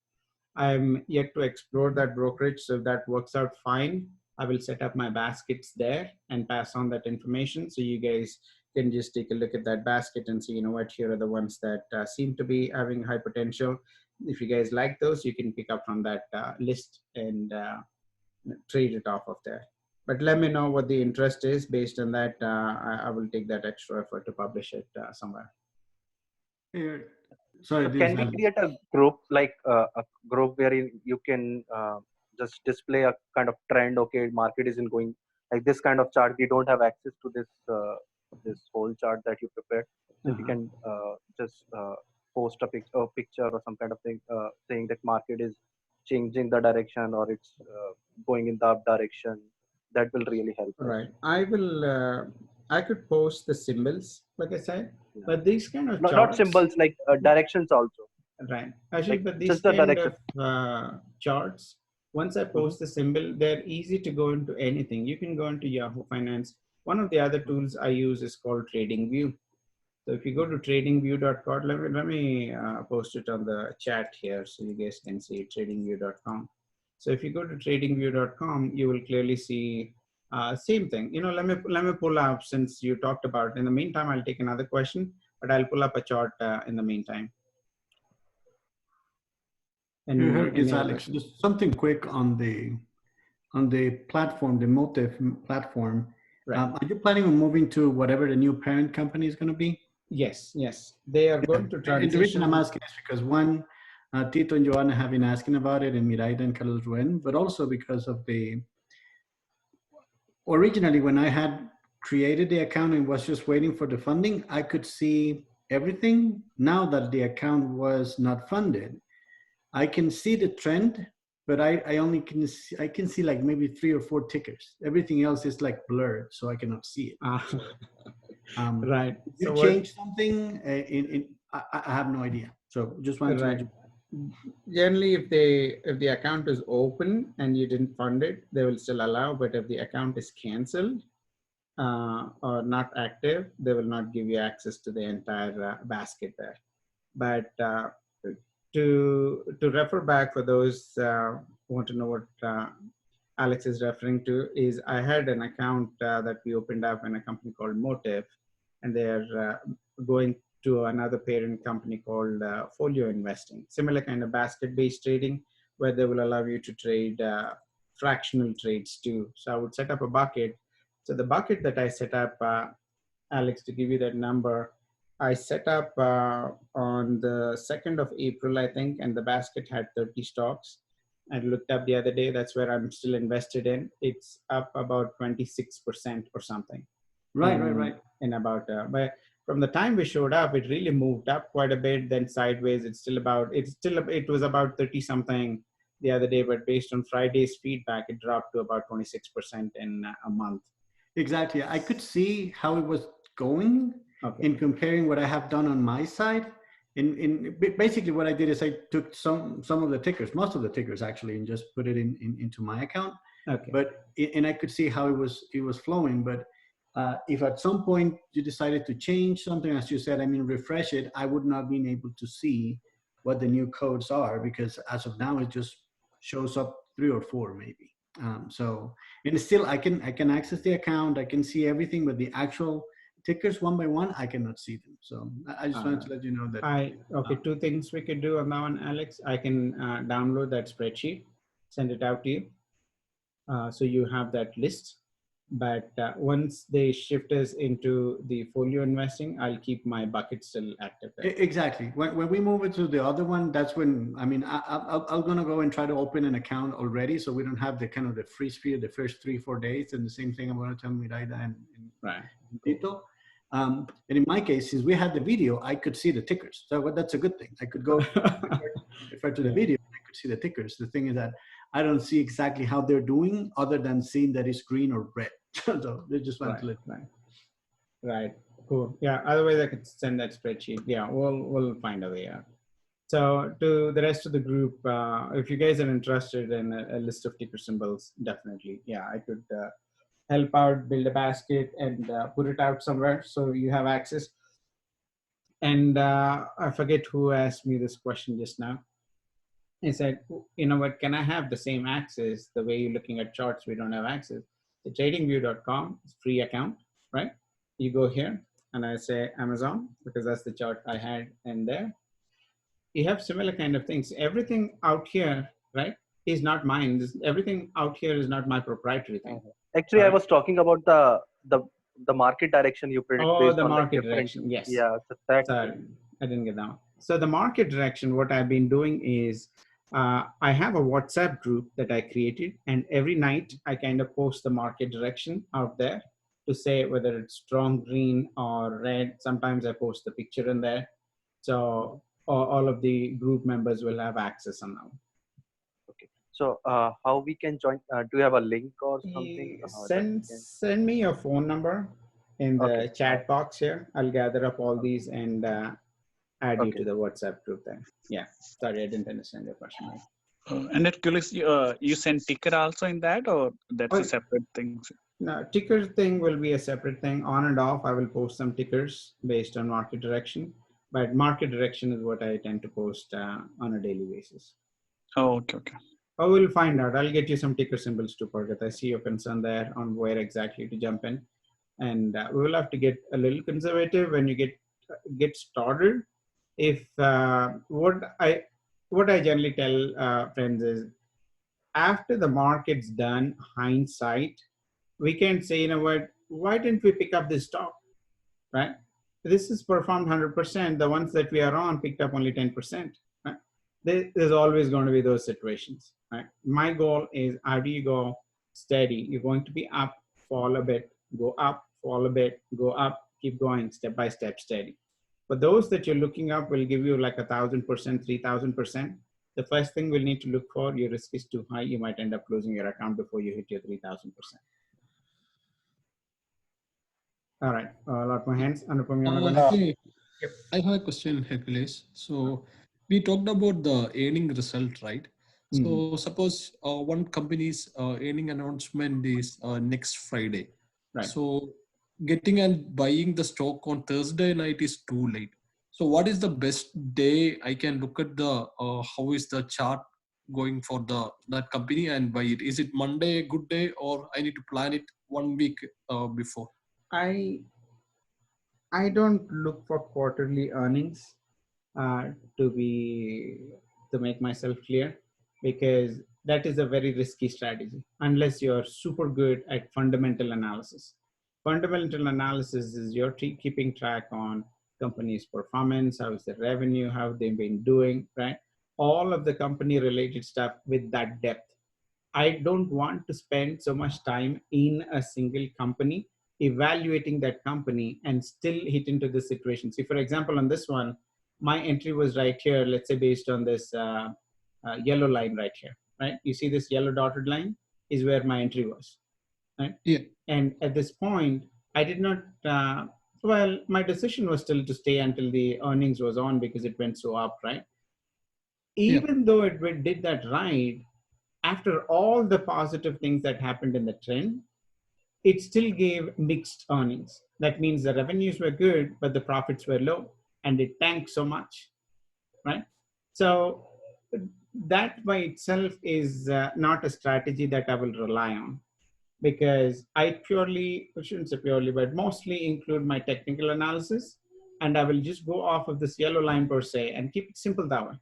I'm yet to explore that brokerage. So if that works out fine, I will set up my baskets there and pass on that information. So you guys can just take a look at that basket and see, you know what, here are the ones that seem to be having high potential. If you guys like those, you can pick up from that list and trade it off of there. But let me know what the interest is. Based on that, I will take that extra effort to publish it somewhere. Here. Sorry, so can we create a group, like a group where you can just display a kind of trend? Okay, market isn't going like this kind of chart. We don't have access to this whole chart that you prepared. So if you can just post a picture or some kind of thing saying that market is changing the direction or it's going in the up direction, that will really help. Right. I will. I could post the symbols, like I said, but these kind of charts, not symbols, like directions also. Right. Actually, Like but these just the kind direction. of charts, once I post the symbol, they're easy to go into anything. You can go into Yahoo Finance. One of the other tools I use is called TradingView. So if you go to tradingview.com, let me post it on the chat here so you guys can see tradingview.com. So if you go to tradingview.com, you will clearly see same thing. You know, let me pull up, since you talked about. In the meantime, I'll take another question, but I'll pull up a chart in the meantime. Here it is, Alex. Just something quick on the platform, the Motif platform. Right. Are you planning on moving to whatever the new parent company is going to be? Yes, yes. They are going to transition. And the reason I'm asking is because one, Tito and Joanna have been asking about it, and Miraida and Carlos Ruen, but also because of originally when I had created the account and was just waiting for the funding, I could see everything. Now that the account was not funded, I can see the trend, but I only can see, I can see like maybe 3 or 4 tickers. Everything else is like blurred, so I cannot see it. Right. You so change something I have no idea. So just wanted right. to. Generally, if the account is open and you didn't fund it, they will still allow. But if the account is canceled or not active, they will not give you access to the entire basket there. But to refer back for those who want to know what Alex is referring to, is I had an account that we opened up in a company called Motif, and they're going to another parent company called Folio Investing. Similar kind of basket-based trading, where they will allow you to trade fractional trades too. So I would set up a bucket. So the bucket that I set up, Alex, to give you that number, I set up on the 2nd of April, I think, and the basket had 30 stocks. I looked up the other day, that's where I'm still invested in. It's up about 26% or something. Right. In about, but from the time we showed up, it really moved up quite a bit, then sideways. It was about 30 something the other day, but based on Friday's feedback, it dropped to about 26% in a month. Exactly. I could see how it was going in comparing what I have done on my side. Basically what I did is I took some of the tickers, most of the tickers actually, and just put it into my account. But and I could see how it was flowing. But if at some point you decided to change something, as you said, I mean, refresh it, I would not be able to see what the new codes are, because as of now, it just shows up 3 or 4 maybe. So, and still I can access the account, I can see everything, but the actual tickers one by one, I cannot see them. So I just wanted to let you know that. 2 things we could do on that one, Alex. I can download that spreadsheet, send it out to you. So you have that list. But once they shift us into the folio investing, I'll keep my bucket still active. Exactly. When we move it to the other one, that's when, I mean, I'm going to go and try to open an account already, so we don't have the kind of the freeze period the first 3-4 days. And the same thing I'm going to tell Miraida and Tito. And in my case, since we had the video, I could see the tickers. So that's a good thing. I could go refer to the video, I could see the tickers. The thing is that I don't see exactly how they're doing other than seeing that it's green or red. So they just want to let Right. Cool. Yeah. Otherwise, I could send that spreadsheet. Yeah. We'll find a way out. So to the rest of the group, if you guys are interested in a list of ticker symbols, definitely. Yeah, I could help out, build a basket, and put it out somewhere so you have access. And I forget who asked me this question just now. He said, you know what, can I have the same access the way you're looking at charts? We don't have access. The tradingview.com is free account, right? You go here and I say Amazon, because that's the chart I had in there. You have similar kind of things. Everything out here, right, is not mine. Everything out here is not my proprietary thing. Actually, I was talking about the market direction you predict. Oh, the market direction. Yes. Yeah. Sorry, I didn't get that one. So the market direction, what I've been doing is I have a WhatsApp group that I created, and every night I kind of post the market direction out there to say whether it's strong green or red. Sometimes I post the picture in there. So all of the group members will have access on now. Okay. So how we can join? Do you have a link or something? Send me your phone number in the chat box here. I'll gather up all these and add you to the WhatsApp group then. Yeah. Sorry, I didn't understand your question. Right? And at Culis, you send ticker also in that, or that's a separate thing? No, ticker thing will be a separate thing. On and off, I will post some tickers based on market direction. But market direction is what I tend to post on a daily basis. Oh, okay. I will find out. I'll get you some ticker symbols to Pargat. I see your concern there on where exactly to jump in. And we will have to get a little conservative when you get started. If what I generally tell friends is, after the market's done, hindsight, we can say, you know what, why didn't we pick up this stock, right? This is performed 100%. The ones that we are on picked up only 10%. Right? There's always going to be those situations, right? My goal is, how do you go steady? You're going to be up, fall a bit, go up, fall a bit, go up, keep going step by step, steady. But those that you're looking up will give you like 1,000%, 3,000%. The first thing we'll need to look for, your risk is too high. You might end up closing your account before you hit your 3,000%. All right, a lot more hands. Anupam, I have a question, Hercules. So we talked about the earning result, right? So suppose one company's earning announcement is next Friday. Right. So getting and buying the stock on Thursday night is too late. So what is the best day I can look at the how is the chart going for that company and buy it? Is it Monday a good day, or I need to plan it 1 week before? I don't look for quarterly earnings to make myself clear, because that is a very risky strategy unless you're super good at fundamental analysis. Fundamental analysis is you're keeping track on company's performance, how is the revenue, how they've been doing, right? All of the company related stuff with that depth. I don't want to spend so much time in a single company evaluating that company and still hit into this situation. See, for example, on this one, my entry was right here, let's say based on this yellow line right here, right? You see this yellow dotted line is where my entry was, right? Yeah. And at this point, I did not, well, my decision was still to stay until the earnings was on because it went so up, right? Even though it did that right, after all the positive things that happened in the trend, it still gave mixed earnings. That means the revenues were good, but the profits were low, and it tanked so much, right? So that by itself is not a strategy that I will rely on, because I shouldn't say purely, but mostly include my technical analysis, and I will just go off of this yellow line per se and keep it simple that way.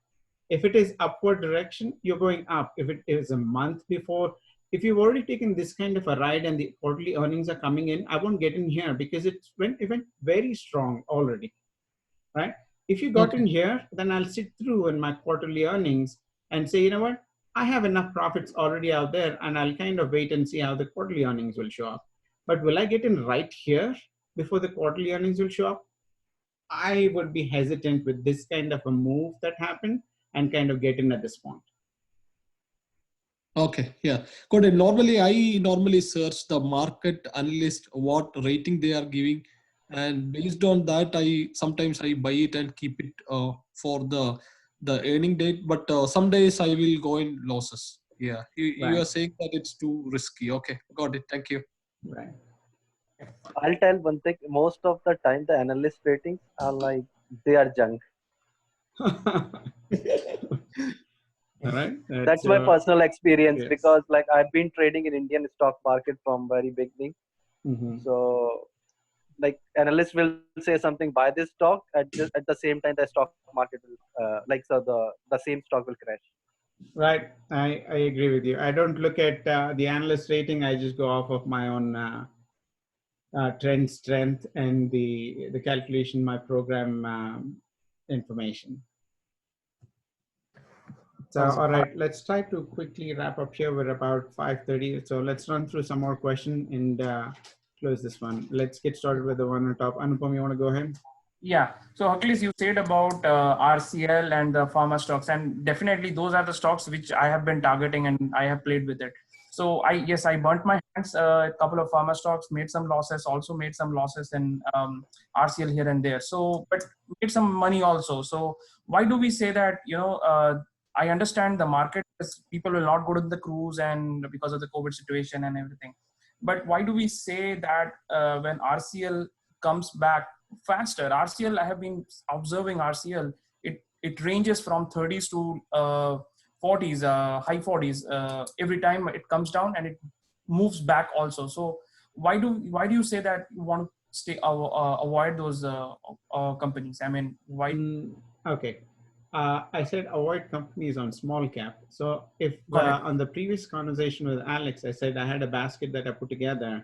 If it is upward direction, you're going up. If it is a month before, if you've already taken this kind of a ride and the quarterly earnings are coming in, I won't get in here because it went very strong already, right? If you got in here, then I'll sit through in my quarterly earnings and say, you know what, I have enough profits already out there, and I'll kind of wait and see how the quarterly earnings will show up. But will I get in right here before the quarterly earnings will show up? I would be hesitant with this kind of a move that happened and kind of get in at this point. Okay, yeah, got it. I normally search the market analyst, what rating they are giving, and based on that, sometimes I buy it and keep it for the earning date. But some days I will go in losses. Yeah, you are saying that it's too risky. Okay, got it. Thank you. Right. I'll tell one thing. Most of the time, the analyst ratings are like, they are junk. All right. That's my personal experience, because like I've been trading in Indian stock market from very beginning. So like analysts will say something, buy this stock, at the same time the stock market will the same stock will crash. Right. I agree with you. I don't look at the analyst rating. I just go off of my own trend strength and the calculation, my program information. So, all right, let's try to quickly wrap up here. We're about 5:30. So let's run through some more questions and close this one. Let's get started with the one on top. Anupam, you want to go ahead? Yeah. So Achilles, you said about RCL and the pharma stocks, and definitely those are the stocks which I have been targeting and I have played with it. So I burnt my hands, a couple of pharma stocks, made some losses, also made some losses in RCL here and there. So, but made some money also. So why do we say that, I understand the market is, people will not go to the cruise and because of the COVID situation and everything. But why do we say that when RCL comes back faster? RCL, I have been observing RCL, it ranges from 30s to 40s, high 40s. Every time it comes down and it moves back also. So why do you say that you want to avoid those companies? I mean, why? Okay. I said avoid companies on small cap. So if on the previous conversation with Alex, I said I had a basket that I put together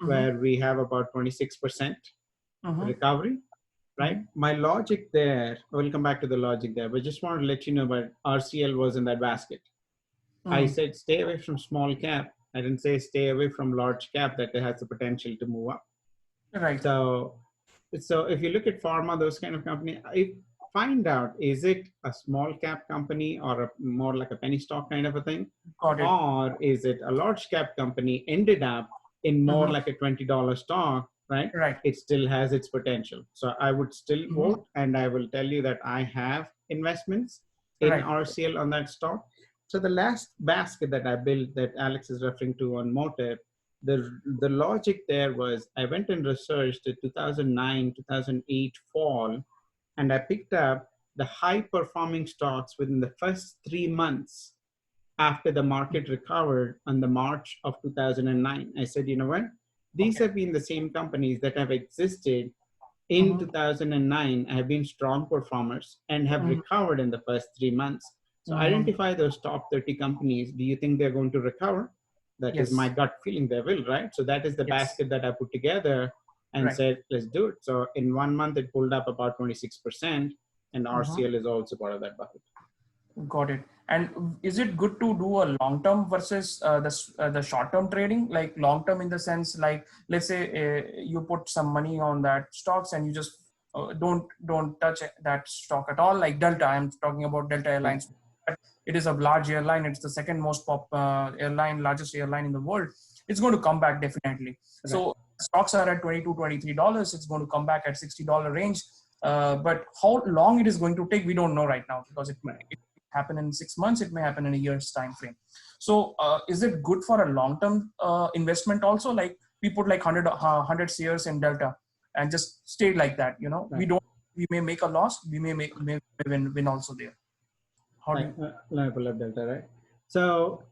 where we have about 26% recovery, right? My logic there, we'll come back to the logic there, but just wanted to let you know about RCL was in that basket. I said stay away from small cap. I didn't say stay away from large cap that has the potential to move up. Right. So if you look at pharma, those kind of company, find out, is it a small cap company or more like a penny stock kind of a thing? Got it. Or is it a large cap company ended up in more like a $20 stock, right? Right. It still has its potential. So I would still vote, and I will tell you that I have investments in RCL on that stock. So the last basket that I built that Alex is referring to on Motive, the logic there was I went and researched the 2009, 2008 fall, and I picked up the high performing stocks within the first 3 months after the market recovered on the March of 2009. I said, you know what? These have been the same companies that have existed in 2009, have been strong performers and have recovered in the first 3 months. So identify those top 30 companies. Do you think they're going to recover? That is my gut feeling they will, right? So that is the basket that I put together and said, let's do it. So in 1 month, it pulled up about 26%, and RCL is also part of that bucket. Got it. And is it good to do a long term versus the short term trading? Like long term in the sense, like let's say you put some money on that stocks and you just don't touch that stock at all. Like Delta, I'm talking about Delta Airlines. It is a large airline. It's the second most largest airline in the world. It's going to come back definitely. Right. So stocks are at $22, $23. It's going to come back at $60 range. But how long it is going to take, we don't know right now, because it may happen in 6 months. It may happen in a year's time frame. So is it good for a long-term investment also? Like we put like 100 shares in Delta and just stay like that, you know, right. We may make a loss. We may win also there. Let me pull up Delta, right? So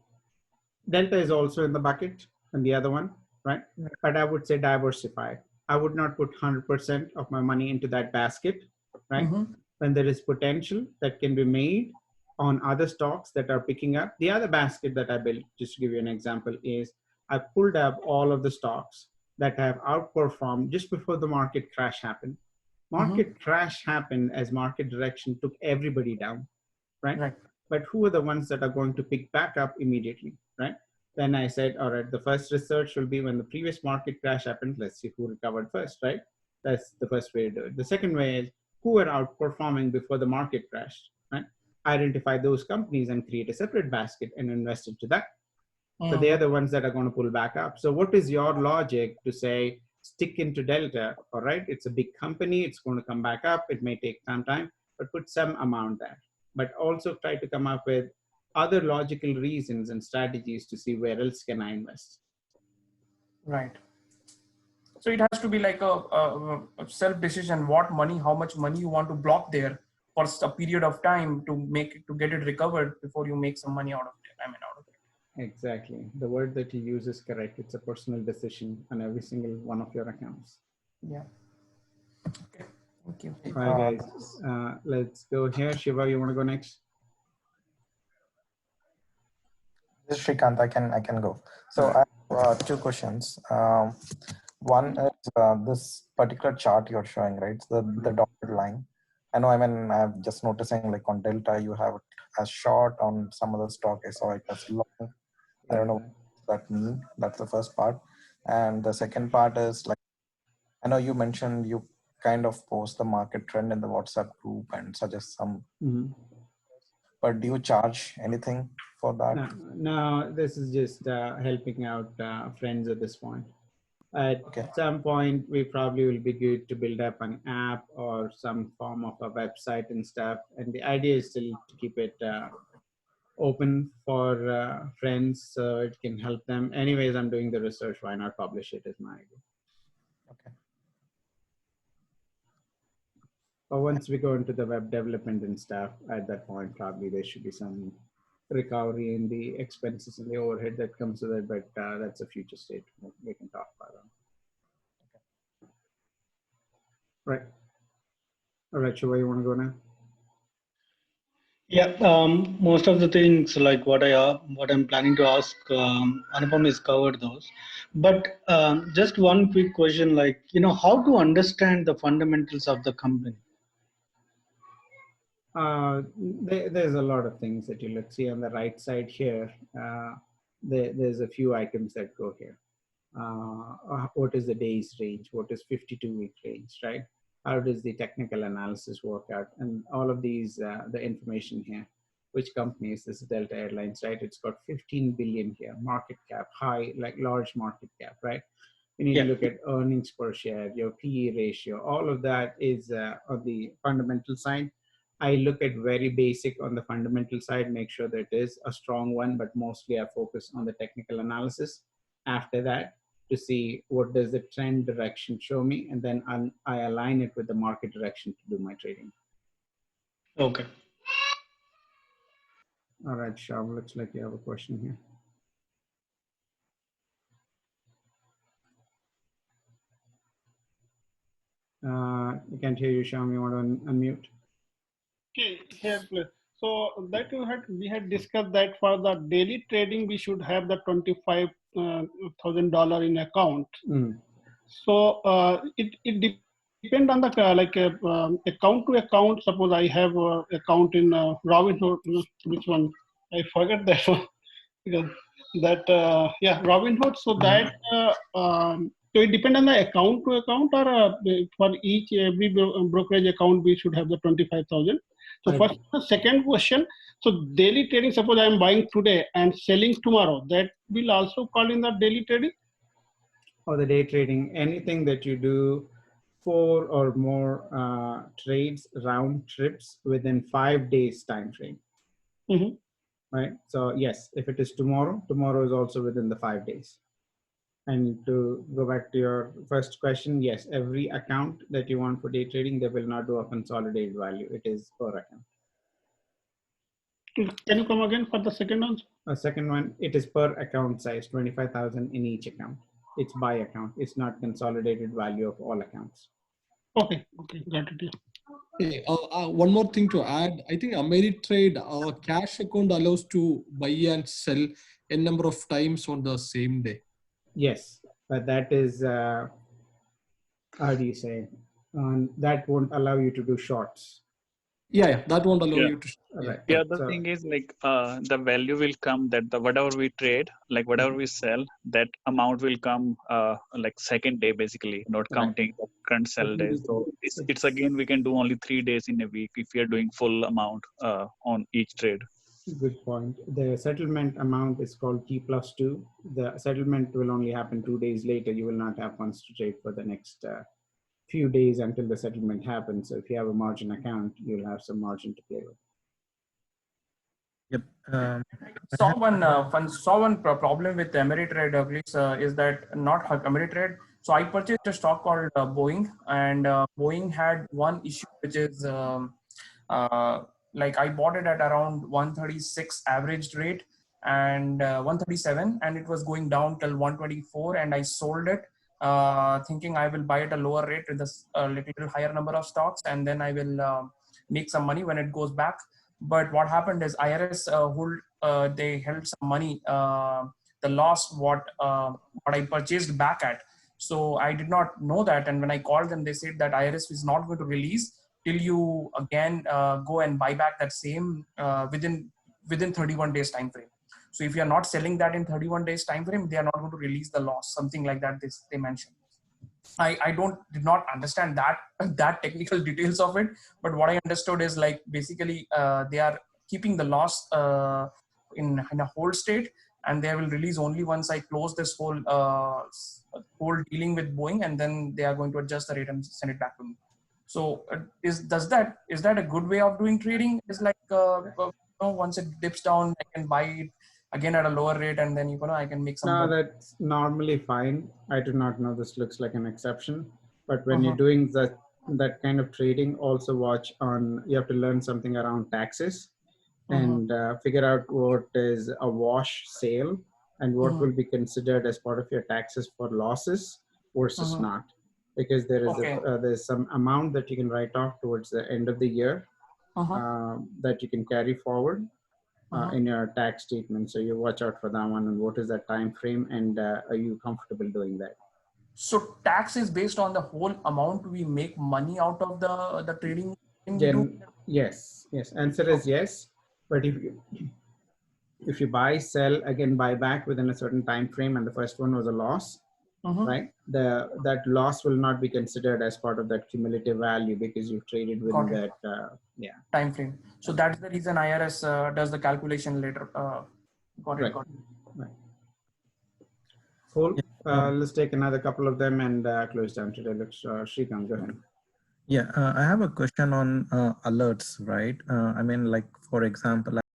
Delta is also in the bucket and the other one, right? But I would say diversify. I would not put 100% of my money into that basket, right? Mm-hmm. When there is potential that can be made on other stocks that are picking up. The other basket that I built, just to give you an example, is I pulled up all of the stocks that have outperformed just before the market crash happened. Market crash happened as market direction took everybody down. Right? But who are the ones that are going to pick back up immediately, right? Then I said, all right, the first research will be when the previous market crash happened, let's see who recovered first, right? That's the first way to do it. The second way is who are outperforming before the market crashed, right? Identify those companies and create a separate basket and invest into that. So they are the ones that are going to pull back up. So what is your logic to say, stick into Delta, all right? It's a big company, it's going to come back up. It may take some time, but put some amount there. But also try to come up with other logical reasons and strategies to see where else can I invest. Right. So it has to be like a self-decision, how much money you want to block there for a period of time to get it recovered before you make some money out of it. Exactly. The word that you use is correct. It's a personal decision on every single one of your accounts. Yeah. Okay. Thank you. All right, guys. Let's go here. Shiva, you want to go next? This is Shrikant. I can go. So I have two questions. One is this particular chart you're showing, right? The dotted line. I know. I mean, I'm just noticing like on Delta you have it as short, on some other stock I saw it as long. I don't know what that means. That's the first part. And the second part is like, I know you mentioned you kind of post the market trend in the WhatsApp group and suggest some, but do you charge anything for that? No, this is just helping out friends at this point. At some point, we probably will be good to build up an app or some form of a website and stuff. And the idea is still to keep it open for friends so it can help them. Anyways, I'm doing the research. Why not publish it is my idea. Okay. But once we go into the web development and stuff, at that point, probably there should be some recovery in the expenses and the overhead that comes with it, but that's a future state we can talk about. Okay. Right. All right, Shiva, you want to go now? Yeah, most of the things like what I'm planning to ask, Anupam has covered those. But just one quick question, like, how to understand the fundamentals of the company? There's a lot of things that you look. See on the right side here, there's a few items that go here. What is the days range? What is 52-week range, right? How does the technical analysis work out? And all of these, the information here, which companies, this is Delta Airlines, right? It's got 15 billion here, market cap, high, like large market cap, right? You need to look at earnings per share, your PE ratio, all of that is on the fundamental side. I look at very basic on the fundamental side, make sure that it is a strong one, but mostly I focus on the technical analysis. After that, to see what does the trend direction show me, and then I align it with the market direction to do my trading. Okay. All right, Shyam, looks like you have a question here. I can't hear you, Shyam. You want to unmute? Okay, here, please. So that we had discussed that for the daily trading, we should have the $25,000 in account. So it depends on the account to account. Suppose I have account in Robinhood, which one? I forgot that one because that yeah, Robinhood. So that so it depends on the account to account, or for each every brokerage account we should have the 25,000. So first, second question. So daily trading. Suppose I am buying today and selling tomorrow. That will also call in the daily trading. Or the day trading, anything that you do 4 or more trades, round trips within 5 days time frame. Right. So yes, if it is tomorrow, tomorrow is also within the 5 days. And to go back to your first question, yes, every account that you want for day trading, they will not do a consolidated value. It is per account. Can you come again for the second one? A second one, it is per account size, 25,000 in each account. It's by account. It's not consolidated value of all accounts. Okay, got it. Hey, one more thing to add. I think Ameritrade cash account allows to buy and sell a number of times on the same day. Yes, but that is, how do you say, that won't allow you to do shorts. Yeah, that won't allow you to. Right. Yeah, the thing is like the value will come that the whatever we trade, like whatever we sell, that amount will come like second day basically, not counting the current sell days. So it's again we can do only 3 days in a week if we are doing full amount on each trade. Good point. The settlement amount is called T+2. The settlement will only happen 2 days later. You will not have funds to trade for the next few days until the settlement happens. So if you have a margin account, you'll have some margin to play with. Yep. Saw one problem with Ameritrade, is that not Ameritrade. So I purchased a stock called Boeing, and Boeing had one issue, which is like I bought it at around 136 average rate and 137, and it was going down till 124, and I sold it thinking I will buy at a lower rate with a little higher number of stocks, and then I will make some money when it goes back. But what happened is IRS they held some money, the loss what I purchased back at. So I did not know that, and when I called them, they said that IRS is not going to release till you again go and buy back that same within 31 days time frame. So if you are not selling that in 31 days time frame, they are not going to release the loss, something like that they mentioned. I did not understand that technical details of it, but what I understood is like basically they are keeping the loss in a hold state, and they will release only once I close this whole dealing with Boeing, and then they are going to adjust the rate and send it back to me. So is that a good way of doing trading? Is like once it dips down, I can buy it again at a lower rate, and then I can make some. No, that's normally fine. I do not know. This looks like an exception, but when you're doing that kind of trading, also watch on. You have to learn something around taxes, and figure out what is a wash sale and what will be considered as part of your taxes for losses versus not. Because there is there's some amount that you can write off towards the end of the year that you can carry forward in your tax statement. So you watch out for that one, and what is that time frame, and are you comfortable doing that? So tax is based on the whole amount we make money out of the trading. Yes. Answer is yes. But if you buy, sell, again buy back within a certain time frame, and the first one was a loss. Right, that loss will not be considered as part of that cumulative value because you've traded within that time frame. So that's the reason IRS does the calculation later. Got it. Right. Cool. Let's take another couple of them and close down today. Let's Shrikant, go ahead. Yeah, I have a question on alerts, right? I mean, like for example,